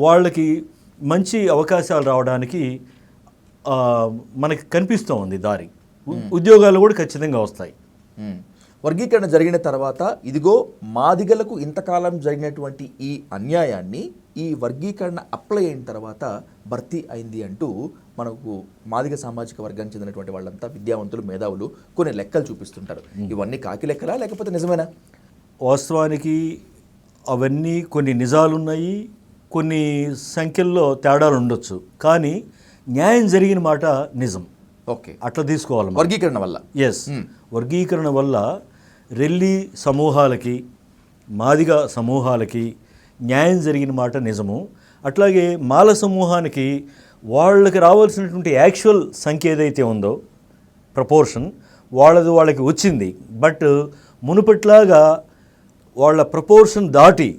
వాళ్ళకి మంచి అవకాశాలు రావడానికి మనకి కనిపిస్తూ ఉంది దారి. ఉద్యోగాలు కూడా ఖచ్చితంగా వస్తాయి.
వర్గీకరణ జరిగిన తర్వాత ఇదిగో మాదిగలకు ఇంతకాలం జరిగినటువంటి ఈ అన్యాయాన్ని ఈ వర్గీకరణ అప్లై అయిన తర్వాత భర్తీ అయింది అంటూ మనకు మాదిగ సామాజిక వర్గానికి చెందినటువంటి వాళ్ళంతా విద్యావంతులు, మేధావులు కొన్ని లెక్కలు చూపిస్తుంటారు. ఇవన్నీ కాకి లెక్కలా లేకపోతే నిజమేనా?
వాస్తవానికి అవన్నీ కొన్ని నిజాలున్నాయి, కొన్ని సంఖ్యల్లో తేడాలు ఉండొచ్చు, కానీ న్యాయం జరిగిన మాట నిజం.
ఓకే,
అట్లా తీసుకోవాలి
వర్గీకరణ వల్ల.
ఎస్, వర్గీకరణ వల్ల రెల్లి సమూహాలకి, మాదిగ సమూహాలకి న్యాయం జరిగిన మాట నిజము. అట్లాగే మాల సమూహానికి వాళ్ళకి రావాల్సినటువంటి యాక్చువల్ సంఖ్య ఏదైతే ఉందో ప్రపోర్షన్ వాళ్ళకి వచ్చింది. బట్ మునుపట్లాగా వాళ్ళ ప్రపోర్షన్ దాటి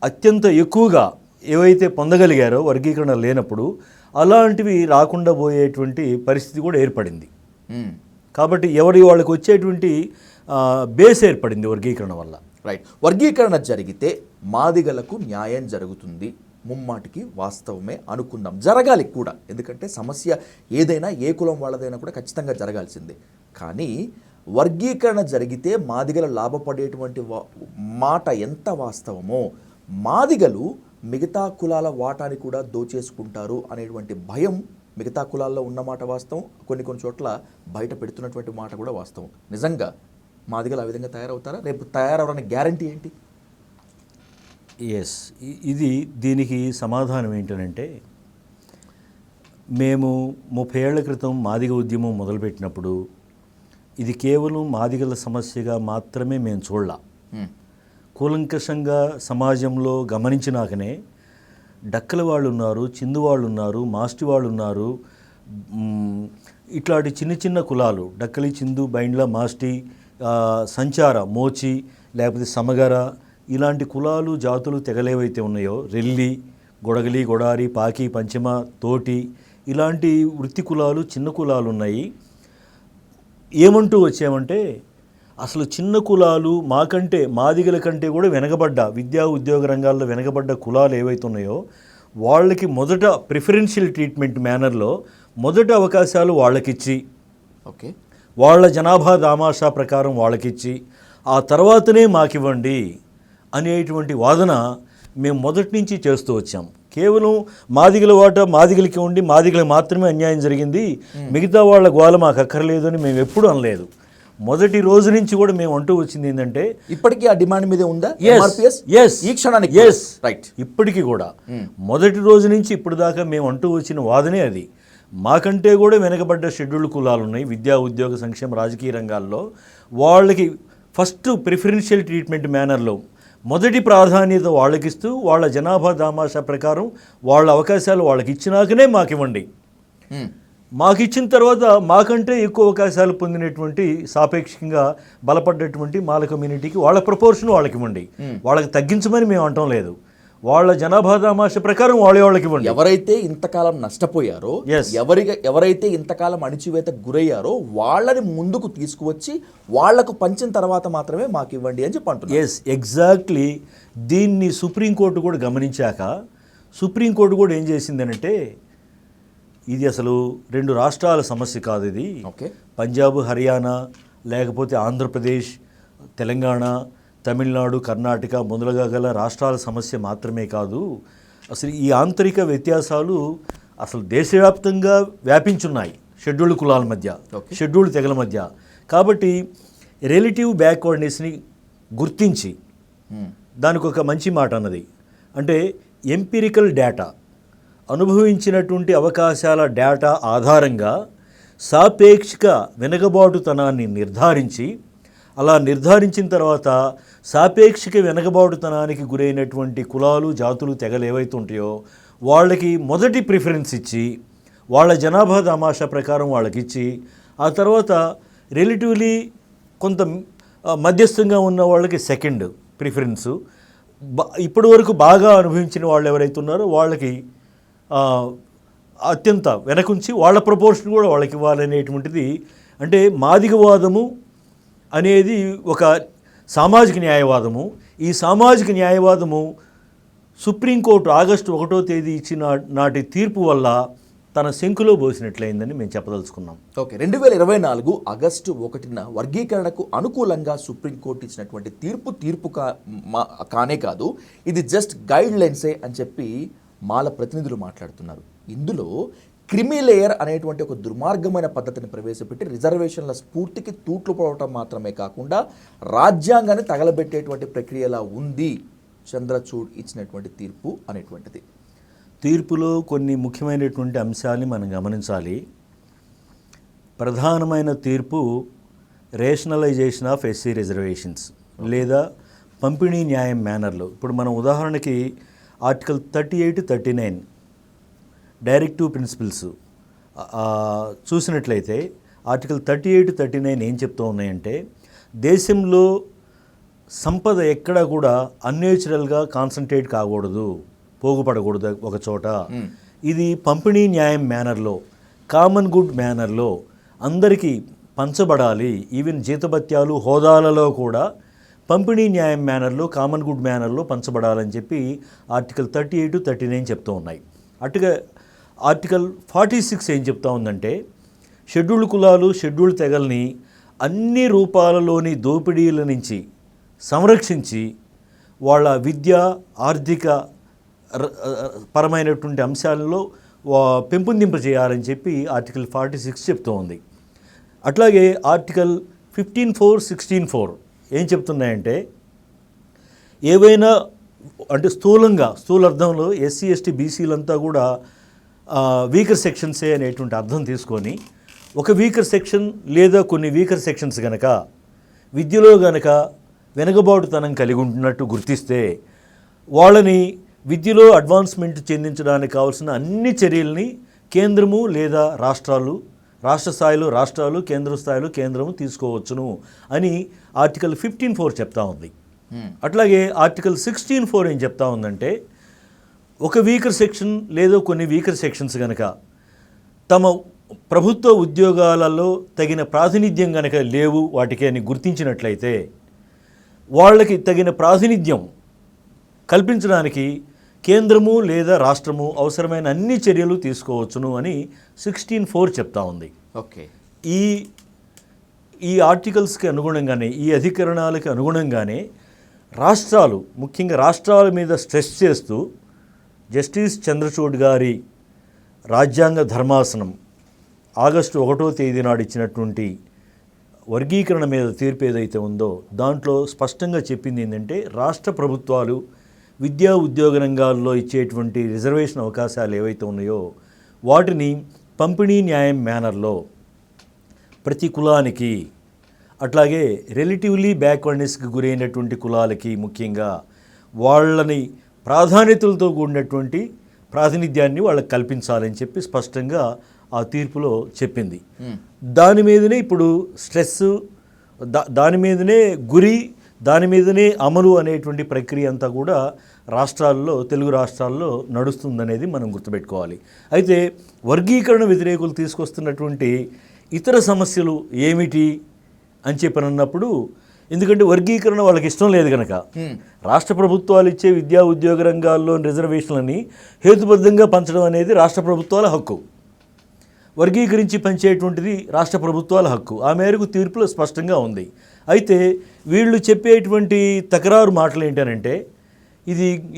అత్యంత ఎక్కువగా ఏవైతే పొందగలిగారో వర్గీకరణ లేనప్పుడు అలాంటివి రాకుండా పోయేటువంటి పరిస్థితి కూడా ఏర్పడింది. కాబట్టి వాళ్ళకి వచ్చేటువంటి బేస్ ఏర్పడింది వర్గీకరణ వల్ల.
రైట్, వర్గీకరణ జరిగితే మాదిగలకు న్యాయం జరుగుతుంది, ముమ్మాటికి వాస్తవమే అనుకుందాం, జరగాలి కూడా. ఎందుకంటే సమస్య ఏదైనా ఏ కులం వాళ్ళదైనా కూడా ఖచ్చితంగా జరగాల్సిందే. కానీ వర్గీకరణ జరిగితే మాదిగలు లాభపడేటువంటి మాట ఎంత వాస్తవమో, మాదిగలు మిగతా కులాల వాటాని కూడా దోచేసుకుంటారు అనేటువంటి భయం మిగతా కులాల్లో ఉన్నమాట వాస్తవం. కొన్ని చోట్ల బయట పెడుతున్నటువంటి మాట కూడా వాస్తవం. నిజంగా మాదిగలు ఆ విధంగా తయారవుతారా? రేపు తయారవడానికి గ్యారంటీ ఏంటి?
ఎస్, దీనికి సమాధానం ఏంటంటే, మేము 30 ఏళ్ల క్రితం మాదిగ ఉద్యమం మొదలుపెట్టినప్పుడు ఇది కేవలం మాదిగల సమస్యగా మాత్రమే మేము చూడలా. కూలంకషంగా సమాజంలో గమనించినాకనే డక్కల వాళ్ళు ఉన్నారు, చిందు వాళ్ళు ఉన్నారు, మాస్టి వాళ్ళు ఉన్నారు, ఇట్లాంటి చిన్న చిన్న కులాలు డక్కలి, చిందు, బైండ్ల, మాస్టి, సంచార, మోచి, లేకపోతే సమగర, ఇలాంటి కులాలు, జాతులు, తెగలేవైతే ఉన్నాయో, రెల్లి, గొడగలి, గొడారి, పాకి, పంచమ, తోటి, ఇలాంటి వృత్తి కులాలు, చిన్న కులాలు ఉన్నాయి. ఏమంటూ వచ్చామంటే అసలు చిన్న కులాలు మాకంటే, మాదిగల కంటే కూడా వెనకబడ్డ, విద్యా ఉద్యోగ రంగాల్లో వెనకబడ్డ కులాలు ఏవైతే ఉన్నాయో వాళ్ళకి మొదట ప్రిఫరెన్షియల్ ట్రీట్మెంట్ మేనర్లో మొదట అవకాశాలు వాళ్ళకిచ్చి,
ఓకే,
వాళ్ళ జనాభా దామాషా ప్రకారం వాళ్ళకిచ్చి ఆ తర్వాతనే మాకివ్వండి అనేటువంటి వాదన మేము మొదటి నుంచి చేస్తూ వచ్చాం. కేవలం మాదిగల వాటా మాదిగలకి ఉండి మాదిగలకు మాత్రమే అన్యాయం జరిగింది, మిగతా వాళ్ళ గోల మాకు అక్కర్లేదు అని మేము ఎప్పుడూ అనలేదు. మొదటి రోజు నుంచి కూడా మేము అంటూ వచ్చింది ఏంటంటే,
ఇప్పటికీ ఆ డిమాండ్ మీదే ఉందా? ఈ క్షణానికి రైట్,
ఇప్పటికీ కూడా మొదటి రోజు నుంచి ఇప్పుడు దాకా మేము అంటూ వచ్చిన వాదనే అది. మాకంటే కూడా వెనకబడ్డ షెడ్యూల్డ్ కులాలు ఉన్నాయి విద్యా ఉద్యోగ సంక్షేమ రాజకీయ రంగాల్లో, వాళ్ళకి ఫస్ట్ ప్రిఫరెన్షియల్ ట్రీట్మెంట్ మేనర్లో మొదటి ప్రాధాన్యత వాళ్ళకిస్తూ వాళ్ళ జనాభా దామాషా ప్రకారం వాళ్ళ అవకాశాలు వాళ్ళకి ఇచ్చినాకనే మాకివ్వండి. మాకు ఇచ్చిన తర్వాత మాకంటే ఎక్కువ అవకాశాలు పొందినటువంటి సాపేక్షంగా బలపడ్డటువంటి మాల కమ్యూనిటీకి వాళ్ళ ప్రపోర్షన్ వాళ్ళకి ఇవ్వండి. వాళ్ళకి తగ్గించమని మేము అంటం లేదు, వాళ్ళ జనాభా దామాష ప్రకారం వాళ్ళకి ఇవ్వండి.
ఎవరైతే ఇంతకాలం నష్టపోయారో, ఎవరైతే ఇంతకాలం అణిచివేత గురయ్యారో వాళ్ళని ముందుకు తీసుకువచ్చి వాళ్లకు పంచిన తర్వాత మాత్రమే మాకు ఇవ్వండి అని చెప్పి అంటున్నారు.
Yes, exactly. దీన్ని సుప్రీంకోర్టు కూడా గమనించాక సుప్రీంకోర్టు కూడా ఏం చేసిందనంటే, ఇది అసలు 2 రాష్ట్రాల సమస్య కాదు, ఇది పంజాబ్, హర్యానా, లేకపోతే ఆంధ్రప్రదేశ్, తెలంగాణ, తమిళనాడు, కర్ణాటక మొదలుగా గల రాష్ట్రాల సమస్య మాత్రమే కాదు, అసలు ఈ ఆంతరిక వ్యత్యాసాలు అసలు దేశవ్యాప్తంగా వ్యాపించున్నాయి షెడ్యూల్డ్ కులాల మధ్య, షెడ్యూల్డ్ తెగల మధ్య. కాబట్టి రిలేటివ్ బ్యాక్వర్డ్నెస్ని గుర్తించి దానికి ఒక మంచి మాట అన్నది. అంటే ఎంపిరికల్ డేటా, అనుభవించినటువంటి అవకాశాల డేటా ఆధారంగా సాపేక్షిక వెనుకబాటుతనాన్ని నిర్ధారించి, అలా నిర్ధారించిన తర్వాత సాపేక్షిక వెనుకబాటుతనానికి గురైనటువంటి కులాలు, జాతులు, తెగలు ఏవైతే ఉంటాయో వాళ్ళకి మొదటి ప్రిఫరెన్స్ ఇచ్చి, వాళ్ళ జనాభా తమాషా ప్రకారం వాళ్ళకి ఇచ్చి, ఆ తర్వాత రిలేటివ్లీ కొంత మధ్యస్థంగా ఉన్న వాళ్ళకి సెకండ్ ప్రిఫరెన్సు, ఇప్పటి వరకు బాగా అనుభవించిన వాళ్ళు ఎవరైతే ఉన్నారో వాళ్ళకి అత్యంత వెనకుంచి వాళ్ళ ప్రపోర్షన్ కూడా వాళ్ళకి ఇవ్వాలనేటువంటిది. అంటే మాదిగవాదము అనేది ఒక సామాజిక న్యాయవాదము. ఈ సామాజిక న్యాయవాదము సుప్రీంకోర్టు ఆగస్టు 1వ తేదీ ఇచ్చిన నాటి తీర్పు వల్ల తన శంకులో పోసినట్లయిందని మేము చెప్పదలుచుకున్నాం.
ఓకే, 2024 ఆగస్టు 1న వర్గీకరణకు అనుకూలంగా సుప్రీంకోర్టు ఇచ్చినటువంటి తీర్పు కానే కాదు, ఇది జస్ట్ గైడ్ లైన్సే అని చెప్పి మాల ప్రతినిధులు మాట్లాడుతున్నారు. ఇందులో క్రిమి లేయర్ అనేటువంటి ఒక దుర్మార్గమైన పద్ధతిని ప్రవేశపెట్టి రిజర్వేషన్ల స్ఫూర్తికి తూట్లు పడటం మాత్రమే కాకుండా రాజ్యాంగాన్ని తగలబెట్టేటువంటి ప్రక్రియలా ఉంది చంద్రచూడ్ ఇచ్చినటువంటి తీర్పు అనేటువంటిది.
తీర్పులో కొన్ని ముఖ్యమైనటువంటి అంశాలని మనం గమనించాలి. ప్రధానమైన తీర్పు రేషనలైజేషన్ ఆఫ్ ఎస్సీ రిజర్వేషన్స్ లేదా పంపిణీ న్యాయం మేనర్లో. ఇప్పుడు మనం ఉదాహరణకి ఆర్టికల్ 38, 39 డైరెక్టివ్ ప్రిన్సిపల్స్ చూసినట్లయితే ఆర్టికల్ 38, 39 ఏం చెప్తూ ఉన్నాయంటే, దేశంలో సంపద ఎక్కడా కూడా అన్నేచురల్గా కాన్సన్ట్రేట్ కాకూడదు, పోగుపడకూడదు ఒక చోట. ఇది పంపిణీ న్యాయం మేనర్లో, కామన్ గుడ్ మేనర్లో అందరికీ పంచబడాలి. ఈవెన్ జీతభత్యాలు, హోదాలలో కూడా పంపిణీ న్యాయం మేనర్లో, కామన్ గుడ్ మేనర్లో పంచబడాలని చెప్పి ఆర్టికల్ 38, 39 చెప్తూ ఉన్నాయి. అటుగా ఆర్టికల్ 46 ఏం చెప్తా ఉందంటే, షెడ్యూల్డ్ కులాలు, షెడ్యూల్డ్ తెగల్ని అన్ని రూపాలలోని దోపిడీల నుంచి సంరక్షించి వాళ్ళ విద్య, ఆర్థిక పరమైనటువంటి అంశాలలో పెంపొందింపజేయాలని చెప్పి ఆర్టికల్ 46 చెప్తూ ఉంది. అట్లాగే ఆర్టికల్ 15(4), 16(4) ఏం చెప్తున్నాయంటే, ఏవైనా అంటే స్థూల అర్థంలో ఎస్సీ, ఎస్టీ, బీసీలంతా కూడా వీకర్ సెక్షన్సే అనేటువంటి అర్థం తీసుకొని, ఒక వీకర్ సెక్షన్ లేదా కొన్ని వీకర్ సెక్షన్స్ కనుక విద్యలో కనుక వెనుకబాటుతనం కలిగి ఉంటున్నట్టు గుర్తిస్తే వాళ్ళని విద్యలో అడ్వాన్స్మెంట్ చెందించడానికి కావాల్సిన అన్ని చర్యల్ని కేంద్రము లేదా రాష్ట్ర స్థాయిలో రాష్ట్రాలు, కేంద్ర స్థాయిలో కేంద్రము తీసుకోవచ్చును అని ఆర్టికల్ 15(4) చెప్తా ఉంది. అట్లాగే ఆర్టికల్ 16(4) ఏం చెప్తా ఉందంటే, ఒక వీకర్ సెక్షన్ లేదా కొన్ని వీకర్ సెక్షన్స్ కనుక తమ ప్రభుత్వ ఉద్యోగాలలో తగిన ప్రాతినిధ్యం కనుక లేవు వాటికి అని గుర్తించినట్లయితే వాళ్ళకి తగిన ప్రాతినిధ్యం కల్పించడానికి కేంద్రము లేదా రాష్ట్రము అవసరమైన అన్ని చర్యలు తీసుకోవచ్చును అని 16(4) చెప్తా ఉంది.
ఓకే,
ఈ ఆర్టికల్స్కి అనుగుణంగానే, ఈ అధికరణాలకి అనుగుణంగానే రాష్ట్రాలు, ముఖ్యంగా రాష్ట్రాల మీద స్ట్రెస్ చేస్తూ జస్టిస్ చంద్రచూడ్ గారి రాజ్యాంగ ధర్మాసనం ఆగస్టు 1వ తేదీ నాడు ఇచ్చినటువంటి వర్గీకరణ మీద తీర్పు ఏదైతే ఉందో దాంట్లో స్పష్టంగా చెప్పింది ఏంటంటే, రాష్ట్ర ప్రభుత్వాలు విద్యా ఉద్యోగ రంగాల్లో ఇచ్చేటువంటి రిజర్వేషన్ అవకాశాలు ఏవైతే ఉన్నాయో వాటిని పంపిణీ న్యాయం మేనర్లో ప్రతి కులానికి, అట్లాగే రిలేటివ్లీ బ్యాక్వర్డ్నెస్కి గురైనటువంటి కులాలకి ముఖ్యంగా వాళ్ళని ప్రాధాన్యతలతో కూడినటువంటి ప్రాతినిధ్యాన్ని వాళ్ళకి కల్పించాలని చెప్పి స్పష్టంగా ఆ తీర్పులో చెప్పింది. దాని మీదనే ఇప్పుడు స్ట్రెస్, దాని మీదనే గురి, దాని మీదనే అమలు అనేటువంటి ప్రక్రియ అంతా కూడా రాష్ట్రాల్లో, తెలుగు రాష్ట్రాల్లో నడుస్తుందనేది మనం గుర్తుపెట్టుకోవాలి. అయితే వర్గీకరణ వ్యతిరేకులు తీసుకొస్తున్నటువంటి ఇతర సమస్యలు ఏమిటి అని చెప్పనన్నప్పుడు, ఎందుకంటే వర్గీకరణ వాళ్ళకి ఇష్టం లేదు కనుక రాష్ట్ర ప్రభుత్వాలు ఇచ్చే విద్యా ఉద్యోగ రంగాల్లో రిజర్వేషన్లని హేతుబద్ధంగా పంచడం అనేది రాష్ట్ర ప్రభుత్వాల హక్కు, వర్గీకరించి పంచేటువంటిది రాష్ట్ర ప్రభుత్వాల హక్కు. ఆ మేరకు తీర్పులో స్పష్టంగా ఉంది. అయితే వీళ్ళు చెప్పేటువంటి తకరారు మాటలు ఏంటనంటే,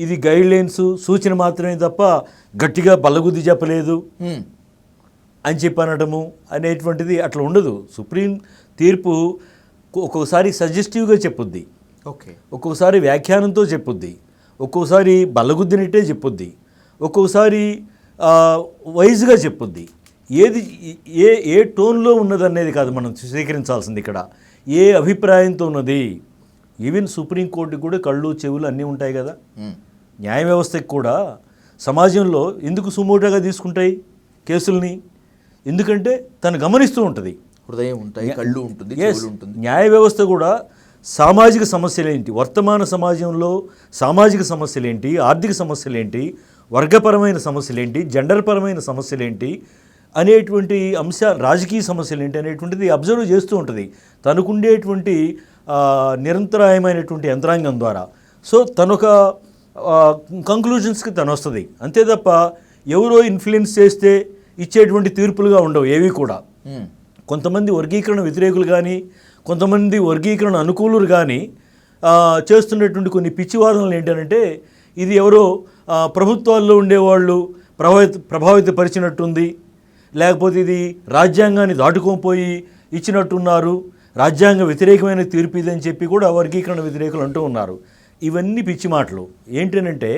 ఇది గైడ్లైన్స్, సూచన మాత్రమే తప్ప గట్టిగా బల్లగుద్ది చెప్పలేదు అని చెప్పనడము అనేటువంటిది అట్లా ఉండదు. సుప్రీం తీర్పు ఒక్కొక్కసారి సజెస్టివ్గా చెప్పుద్ది,
ఓకే.
ఒక్కొక్కసారి వ్యాఖ్యానంతో చెప్పుద్ది, ఒక్కొక్కసారి బల్లగుద్దినట్టే చెప్పుద్ది, ఒక్కొక్కసారి వైజ్గా చెప్పుద్ది. ఏది ఏ టోన్లో ఉన్నదనేది కాదు మనం స్వీకరించాల్సింది ఇక్కడ, ఏ అభిప్రాయంతో ఉన్నది. ఈవెన్ సుప్రీంకోర్టుకి కూడా కళ్ళు చెవులు అన్నీ ఉంటాయి కదా. న్యాయ వ్యవస్థకి కూడా సమాజంలో ఎందుకు సుమోటోగా తీసుకుంటాయి కేసుల్ని? ఎందుకంటే తను గమనిస్తూ ఉంటుంది,
హృదయం ఉంటాయి, కళ్ళు ఉంటుంది,
Yes,
చెవులు ఉంటుంది.
న్యాయ వ్యవస్థ కూడా సామాజిక సమస్యలేంటి, వర్తమాన సమాజంలో సామాజిక సమస్యలేంటి, ఆర్థిక సమస్యలేంటి, వర్గపరమైన సమస్యలేంటి, జెండర్ పరమైన సమస్యలేంటి అనేటువంటి రాజకీయ సమస్యలు ఏంటి అనేటువంటిది అబ్జర్వ్ చేస్తూ ఉంటుంది తనకుండేటువంటి నిరంతరాయమైనటువంటి యంత్రాంగం ద్వారా. సో తనొక కంక్లూజన్స్కి తను వస్తుంది అంతే తప్ప ఎవరో ఇన్ఫ్లుయెన్స్ చేస్తే ఇచ్చేటువంటి తీర్పులుగా ఉండవు ఏవి కూడా. కొంతమంది వర్గీకరణ వ్యతిరేకులు కానీ, కొంతమంది వర్గీకరణ అనుకూలులు కానీ చేస్తున్నటువంటి కొన్ని పిచ్చివాదనలు ఏంటంటే ఇది ఎవరో ప్రభుత్వాల్లో ఉండేవాళ్ళు ప్రభావితపరిచినట్టుంది, లేకపోతే ఇది రాజ్యాంగాన్ని దాటుకోపోయి ఇచ్చినట్టున్నారు, రాజ్యాంగ వ్యతిరేకమైన తీర్పు ఇదని చెప్పి కూడా వర్గీకరణ వ్యతిరేకులు అంటూ ఉన్నారు. ఇవన్నీ పిచ్చి మాటలు. ఏంటంటే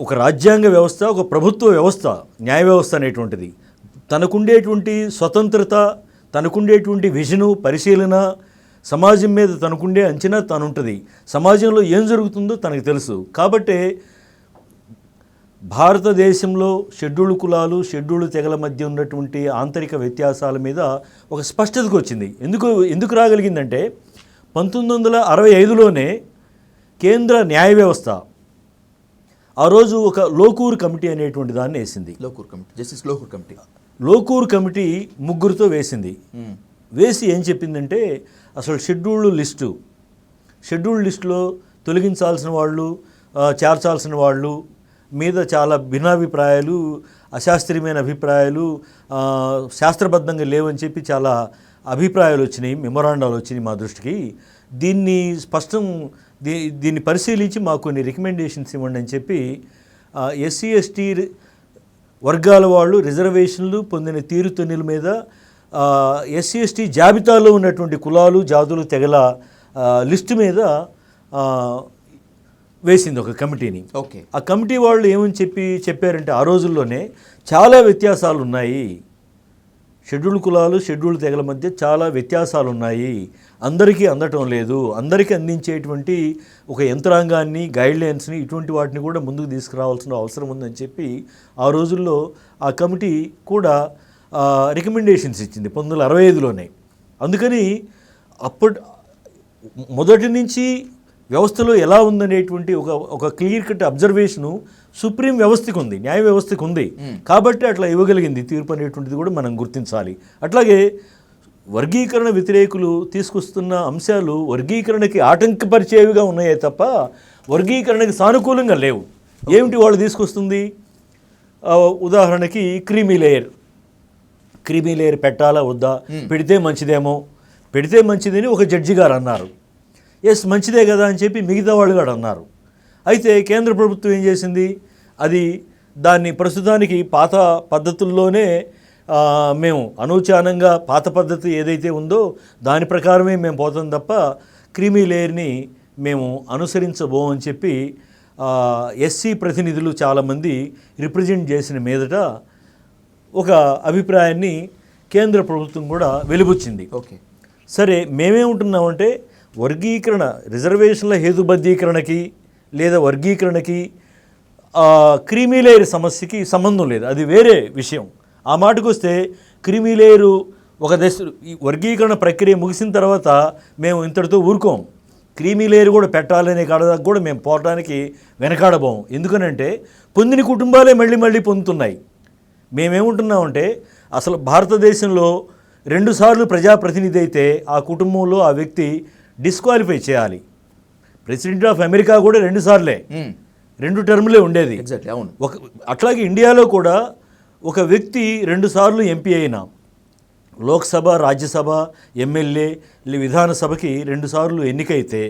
ఒక రాజ్యాంగ వ్యవస్థ, ఒక ప్రభుత్వ వ్యవస్థ, న్యాయ వ్యవస్థ అనేటువంటిది తనకుండేటువంటి స్వతంత్రత, తనకుండేటువంటి విజను, పరిశీలన, సమాజం మీద తనకుండే అంచనా తనుంటుంది. సమాజంలో ఏం జరుగుతుందో తనకు తెలుసు. కాబట్టి భారతదేశంలో షెడ్యూల్డ్ కులాలు, షెడ్యూల్డ్ తెగల మధ్య ఉన్నటువంటి ఆంతరిక వ్యత్యాసాల మీద ఒక స్పష్టతకు వచ్చింది. ఎందుకు రాగలిగిందంటే 1965లోనే కేంద్ర న్యాయ వ్యవస్థ ఆ రోజు ఒక లోకూర్ కమిటీ అనేటువంటి దాన్ని వేసింది.
Lokur committee, justice Lokur committee.
Lokur committee ముగ్గురితో వేసింది. వేసి ఏం చెప్పిందంటే అసలు షెడ్యూల్డ్ లిస్టులో తొలగించాల్సిన వాళ్ళు, చేర్చాల్సిన వాళ్ళు మీద చాలా భిన్నాభిప్రాయాలు, అశాస్త్రీయమైన అభిప్రాయాలు, శాస్త్రబద్ధంగా లేవని చెప్పి చాలా అభిప్రాయాలు వచ్చినాయి, మెమొరాండాలు వచ్చినాయి మా దృష్టికి. దీన్ని పరిశీలించి మాకు కొన్ని రికమెండేషన్స్ ఇవ్వండి అని చెప్పి ఎస్సీ ఎస్టీ వర్గాల వాళ్ళు రిజర్వేషన్లు పొందిన తీరుతెన్నుల మీద ఎస్సీ ఎస్టీ జాబితాలో ఉన్నటువంటి కులాలు, జాతులు, తెగల లిస్టు మీద వేసింది ఒక కమిటీని.
ఓకే.
ఆ కమిటీ వాళ్ళు ఏమని చెప్పారంటే ఆ రోజుల్లోనే చాలా వ్యత్యాసాలు ఉన్నాయి, షెడ్యూల్డ్ కులాలు, షెడ్యూల్డ్ తెగల మధ్య చాలా వ్యత్యాసాలు ఉన్నాయి, అందరికీ అందటం లేదు, అందరికీ అందించేటువంటి ఒక యంత్రాంగాన్ని, గైడ్లైన్స్ని, ఇటువంటి వాటిని కూడా ముందుకు తీసుకురావాల్సిన అవసరం ఉందని చెప్పి ఆ రోజుల్లో ఆ కమిటీ కూడా రికమెండేషన్స్ ఇచ్చింది 1965లోనే. అందుకని మొదటి నుంచి వ్యవస్థలో ఎలా ఉందనేటువంటి ఒక క్లియర్ కట్ అబ్జర్వేషను సుప్రీం వ్యవస్థకు ఉంది, న్యాయ వ్యవస్థకు ఉంది. కాబట్టి అట్లా ఇవ్వగలిగింది తీర్పు అనేటువంటిది కూడా మనం గుర్తించాలి. అట్లాగే వర్గీకరణ వ్యతిరేకులు తీసుకొస్తున్న అంశాలు వర్గీకరణకి ఆటంకపరిచేవిగా ఉన్నాయే తప్ప వర్గీకరణకి సానుకూలంగా లేవు. ఏమిటి వాళ్ళు తీసుకొస్తుంది? ఉదాహరణకి క్రీమీ లేయర్ పెట్టాలా వద్దా, పెడితే మంచిదని ఒక జడ్జి గారు అన్నారు. ఎస్, మంచిదే కదా అని చెప్పి మిగతా వాళ్ళు కూడా అన్నారు. అయితే కేంద్ర ప్రభుత్వం ఏం చేసింది? దాన్ని ప్రస్తుతానికి పాత పద్ధతుల్లోనే మేము అనూచానంగా పాత పద్ధతి ఏదైతే ఉందో దాని ప్రకారమే మేము పోతాం తప్ప క్రీమీ లేయర్ని మేము అనుసరించబోమని చెప్పి ఎస్సీ ప్రతినిధులు చాలామంది రిప్రజెంట్ చేసిన మీదట ఒక అభిప్రాయాన్ని కేంద్ర ప్రభుత్వం కూడా వెలిబుచ్చింది.
ఓకే,
సరే, మేమేముంటున్నామంటే వర్గీకరణ, రిజర్వేషన్ల హేతుబద్ధీకరణకి లేదా వర్గీకరణకి క్రీమీ లేయర్ సమస్యకి సంబంధం లేదు, అది వేరే విషయం. ఆ మాటకు వస్తే క్రీమీ లేయరు ఒక ఈ వర్గీకరణ ప్రక్రియ ముగిసిన తర్వాత మేము ఇంతటితో ఊరుకోం, క్రీమీ లేయర్ కూడా పెట్టాలనే కాడదాకా కూడా మేము పోవడానికి వెనకాడబోం. ఎందుకనంటే పొందిన కుటుంబాలే మళ్ళీ పొందుతున్నాయి. మేమేముంటున్నామంటే అసలు భారతదేశంలో 2 సార్లు ప్రజాప్రతినిధి అయితే ఆ కుటుంబంలో ఆ వ్యక్తి డిస్క్వాలిఫై చేయాలి. ప్రెసిడెంట్ ఆఫ్ అమెరికా కూడా 2 సార్లే, 2 టర్ములే ఉండేది.
ఎగ్జాక్ట్లీ, అవును.
అట్లాగే ఇండియాలో కూడా ఒక వ్యక్తి 2 సార్లు ఎంపీ అయినా, లోక్సభ, రాజ్యసభ, ఎమ్మెల్యే, విధానసభకి 2 సార్లు ఎన్నికైతే,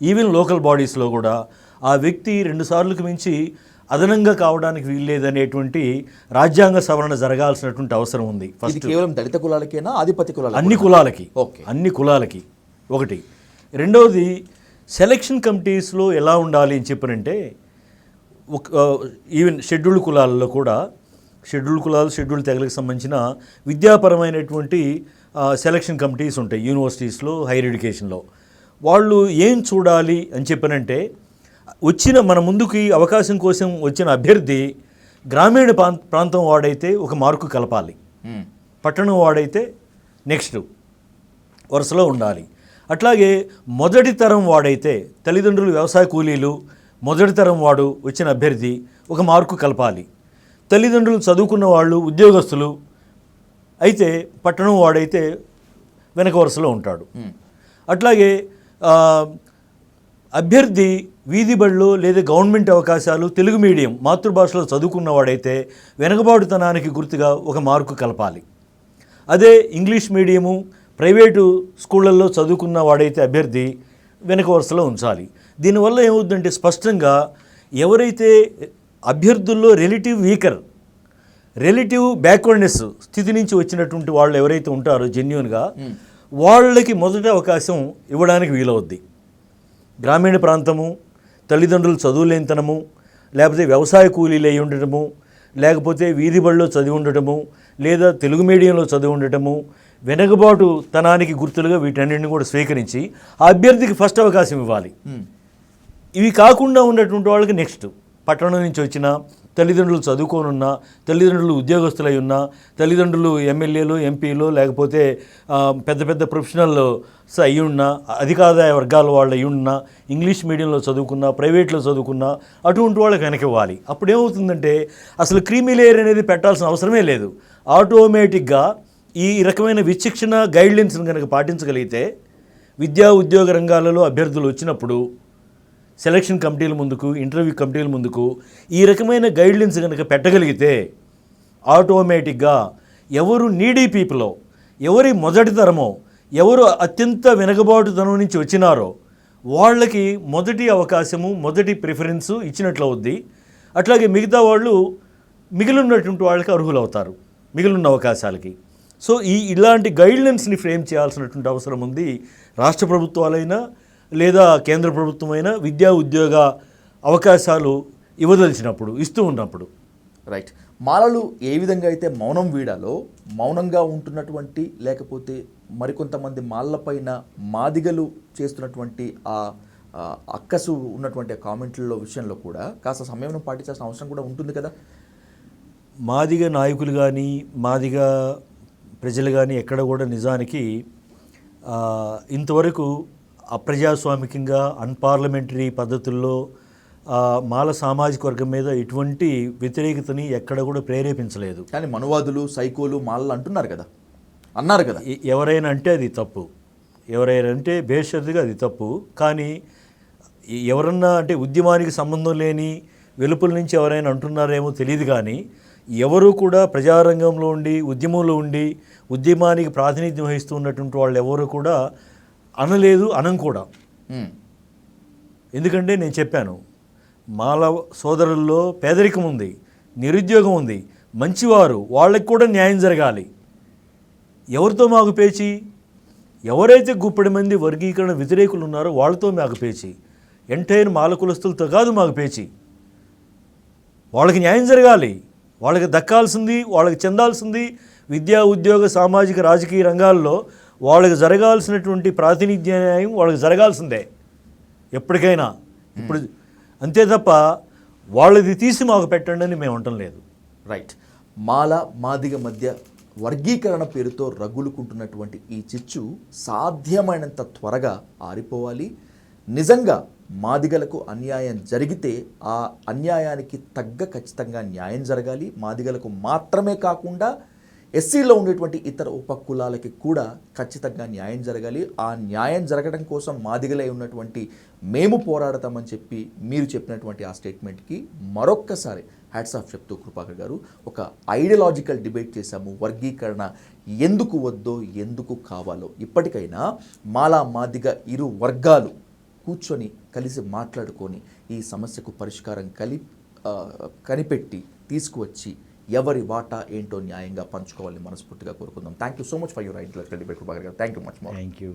ఈవెన్ లోకల్ బాడీస్లో కూడా ఆ వ్యక్తి 2 సార్లకు మించి అదనంగా కావడానికి వీల్లేదనేటువంటి రాజ్యాంగ సవరణ జరగాల్సినటువంటి అవసరం ఉంది.
ఇది
ఫస్ట్
కేవలం దళిత కులాలకేనా, ఆధిపత్య కులాలకి?
అన్ని కులాలకి,
ఓకే.
అన్ని కులాలకి ఒకటి. రెండవది, సెలక్షన్ కమిటీస్లో ఎలా ఉండాలి అని చెప్పనంటే, ఈవెన్ షెడ్యూల్డ్ కులాలలో కూడా, షెడ్యూల్డ్ కులాలు షెడ్యూల్డ్ తెగలకు సంబంధించిన విద్యాపరమైనటువంటి సెలక్షన్ కమిటీస్ ఉంటాయి యూనివర్సిటీస్లో, హైయర్ ఎడ్యుకేషన్లో. వాళ్ళు ఏం చూడాలి అని చెప్పనంటే, వచ్చిన మన ముందుకి అవకాశం కోసం వచ్చిన అభ్యర్థి గ్రామీణ ప్రాంతం వాడైతే ఒక మార్కు కలపాలి, పట్టణం వాడైతే నెక్స్ట్ వరుసలో ఉండాలి. అట్లాగే మొదటి తరం వాడైతే, తల్లిదండ్రులు వ్యవసాయ కూలీలు, మొదటి తరం వాడు వచ్చిన అభ్యర్థి ఒక మార్కు కలపాలి. తల్లిదండ్రులు చదువుకున్న వాళ్ళు, ఉద్యోగస్తులు అయితే పట్టణం వాడైతే వెనక వరుసలో ఉంటాడు. అట్లాగే అభ్యర్థి వీధి బడిలో లేదా గవర్నమెంట్ అవకాశాలు తెలుగు మీడియం మాతృభాషలో చదువుకున్నవాడైతే వెనకబాటుతనానికి గుర్తుగా ఒక మార్కు కలపాలి. అదే ఇంగ్లీష్ మీడియము ప్రైవేటు స్కూళ్ళల్లో చదువుకున్న వాడైతే అభ్యర్థి వెనక వరుసలో ఉంచాలి. దీనివల్ల ఏమవుతుందంటే, స్పష్టంగా ఎవరైతే అభ్యర్థుల్లో రిలేటివ్ బ్యాక్వర్డ్నెస్ స్థితి నుంచి వచ్చినటువంటి వాళ్ళు ఎవరైతే ఉంటారో జెన్యూన్గా, వాళ్ళకి మొదటి అవకాశం ఇవ్వడానికి వీలవుద్ది. గ్రామీణ ప్రాంతము, తల్లిదండ్రులు చదువులేనితనము, లేకపోతే వ్యవసాయ కూలీలు అయి ఉండటము, లేకపోతే వీధి బడిలో చదివి ఉండటము, లేదా తెలుగు మీడియంలో చదివి ఉండటము, వెనకబాటు తనానికి గుర్తులుగా వీటన్నింటిని కూడా స్వీకరించి ఆ అభ్యర్థికి ఫస్ట్ అవకాశం ఇవ్వాలి. ఇవి కాకుండా ఉన్నటువంటి వాళ్ళకి నెక్స్ట్, పట్టణం నుంచి వచ్చిన, తల్లిదండ్రులు చదువుకోనున్నా, తల్లిదండ్రులు ఉద్యోగస్తులై ఉన్నా, తల్లిదండ్రులు ఎమ్మెల్యేలు, ఎంపీలు, లేకపోతే పెద్ద పెద్ద ప్రొఫెషనల్స్ అయి ఉన్నా, అధికాదాయ వర్గాల వాళ్ళు అయి ఉన్నా, ఇంగ్లీష్ మీడియంలో చదువుకున్నా, ప్రైవేట్లో చదువుకున్నా, అటువంటి వాళ్ళకి వెనక్కి ఇవ్వాలి. అప్పుడు ఏమవుతుందంటే, అసలు క్రీమీ లేయర్ అనేది పెట్టాల్సిన అవసరమే లేదు. ఆటోమేటిక్గా ఈ రకమైన విచక్షణ గైడ్లైన్స్ని కనుక పాటించగలిగితే, విద్యా ఉద్యోగ రంగాలలో అభ్యర్థులు వచ్చినప్పుడు సెలక్షన్ కమిటీల ముందుకు, ఇంటర్వ్యూ కమిటీల ముందుకు ఈ రకమైన గైడ్లైన్స్ కనుక పెట్టగలిగితే, ఆటోమేటిక్గా ఎవరు నీడీ పీపులో, ఎవరి మొదటి తరమో, ఎవరు అత్యంత వెనకబాటుతనం నుంచి వచ్చినారో వాళ్ళకి మొదటి అవకాశము, మొదటి ప్రిఫరెన్సు ఇచ్చినట్లు అవుద్ది. అట్లాగే మిగతా వాళ్ళు మిగిలినటువంటి వాళ్ళకి అర్హులు అవుతారు మిగిలిన అవకాశాలకి. సో ఇలాంటి గైడ్లైన్స్ని ఫ్రేమ్ చేయాల్సినటువంటి అవసరం ఉంది. రాష్ట్ర ప్రభుత్వాలైనా లేదా కేంద్ర ప్రభుత్వమైనా విద్యా ఉద్యోగ అవకాశాలు ఇవ్వదలిచినప్పుడు, ఇస్తూ ఉన్నప్పుడు.
రైట్. మాలలు ఏ విధంగా అయితే మౌనం వీడాలో, మౌనంగా ఉంటున్నటువంటి, లేకపోతే మరికొంతమంది మాలపైన మాదిగలు చేస్తున్నటువంటి ఆ అక్కసు ఉన్నటువంటి కామెంట్లలో విషయంలో కూడా కాస్త సమయం పాటించాల్సిన అవసరం కూడా ఉంటుంది కదా.
మాదిగ నాయకులు కానీ, మాదిగ ప్రజలు కానీ ఎక్కడ కూడా నిజానికి ఇంతవరకు అప్రజాస్వామికంగా, అన్పార్లమెంటరీ పద్ధతుల్లో మాల సామాజిక వర్గం మీద ఎటువంటి వ్యతిరేకతని ఎక్కడ కూడా ప్రేరేపించలేదు.
కానీ మనువాదులు, సైకోలు, మాలలు అంటున్నారు కదా, అన్నారు కదా.
ఎవరైనా అంటే అది తప్పు, ఎవరైనా అంటే బేషరతుగా అది తప్పు. కానీ ఎవరన్నా అంటే ఉద్యమానికి సంబంధం లేని వెలుపల నుంచి ఎవరైనా అంటున్నారేమో తెలియదు. కానీ ఎవరు కూడా ప్రజారంగంలో ఉండి, ఉద్యమంలో ఉండి, ఉద్యమానికి ప్రాతినిధ్యం వహిస్తూ ఉన్నటువంటి వాళ్ళు ఎవరు కూడా అనలేదు, అనం కూడా. ఎందుకంటే నేను చెప్పాను, మాల సోదరుల్లో పేదరికం ఉంది, నిరుద్యోగం ఉంది, మంచివారు, వాళ్ళకి కూడా న్యాయం జరగాలి. ఎవరితో మాకు పేచి? ఎవరైతే గుప్పడి మంది వర్గీకరణ వ్యతిరేకులు ఉన్నారో వాళ్ళతో మాకు పేచి. ఎంటైర్ మాల కులస్తులతో కాదు మాకు పేచి. వాళ్ళకి న్యాయం జరగాలి, వాళ్ళకి దక్కాల్సింది, వాళ్ళకి చెందాల్సింది విద్యా ఉద్యోగ సామాజిక రాజకీయ రంగాల్లో వాళ్ళకి జరగాల్సినటువంటి ప్రాతినిధ్య న్యాయం వాళ్ళకి జరగాల్సిందే ఎప్పటికైనా. ఇప్పుడు అంతే తప్ప వాళ్ళది తీసి మాకు పెట్టండి అని మేము అంటం లేదు.
రైట్. మాల మాదిగ మధ్య వర్గీకరణ పేరుతో రగులుకుంటున్నటువంటి ఈ చిచ్చు సాధ్యమైనంత త్వరగా ఆరిపోవాలి. నిజంగా మాదిగలకు అన్యాయం జరిగితే ఆ అన్యాయానికి ఖచ్చితంగా న్యాయం జరగాలి. మాదిగలకు మాత్రమే కాకుండా ఎస్సీలో ఉండేటువంటి ఇతర ఉపకులాలకి కూడా ఖచ్చితంగా న్యాయం జరగాలి. ఆ న్యాయం జరగడం కోసం మాదిగలై ఉన్నటువంటి మేము పోరాడతామని చెప్పి మీరు చెప్పినటువంటి ఆ స్టేట్మెంట్కి మరొక్కసారి హ్యాట్స్ ఆఫ్ చెప్తూ కృపాకర్ గారు, ఒక ఐడియాలజికల్ డిబేట్ చేశాము. వర్గీకరణ ఎందుకు వద్దో, ఎందుకు కావాలో ఇప్పటికైనా మాలా మాదిగ ఇరు వర్గాలు కూర్చొని కలిసి మాట్లాడుకొని ఈ సమస్యకు పరిష్కారం కనిపెట్టి తీసుకువచ్చి ఎవరి వాటా ఏంటో న్యాయంగా పంచుకోవాలని మనస్ఫూర్తిగా కోరుకుందాం. Thank you so much for your intellectual debate Prabhakar garu. Thank you much more.
Thank you.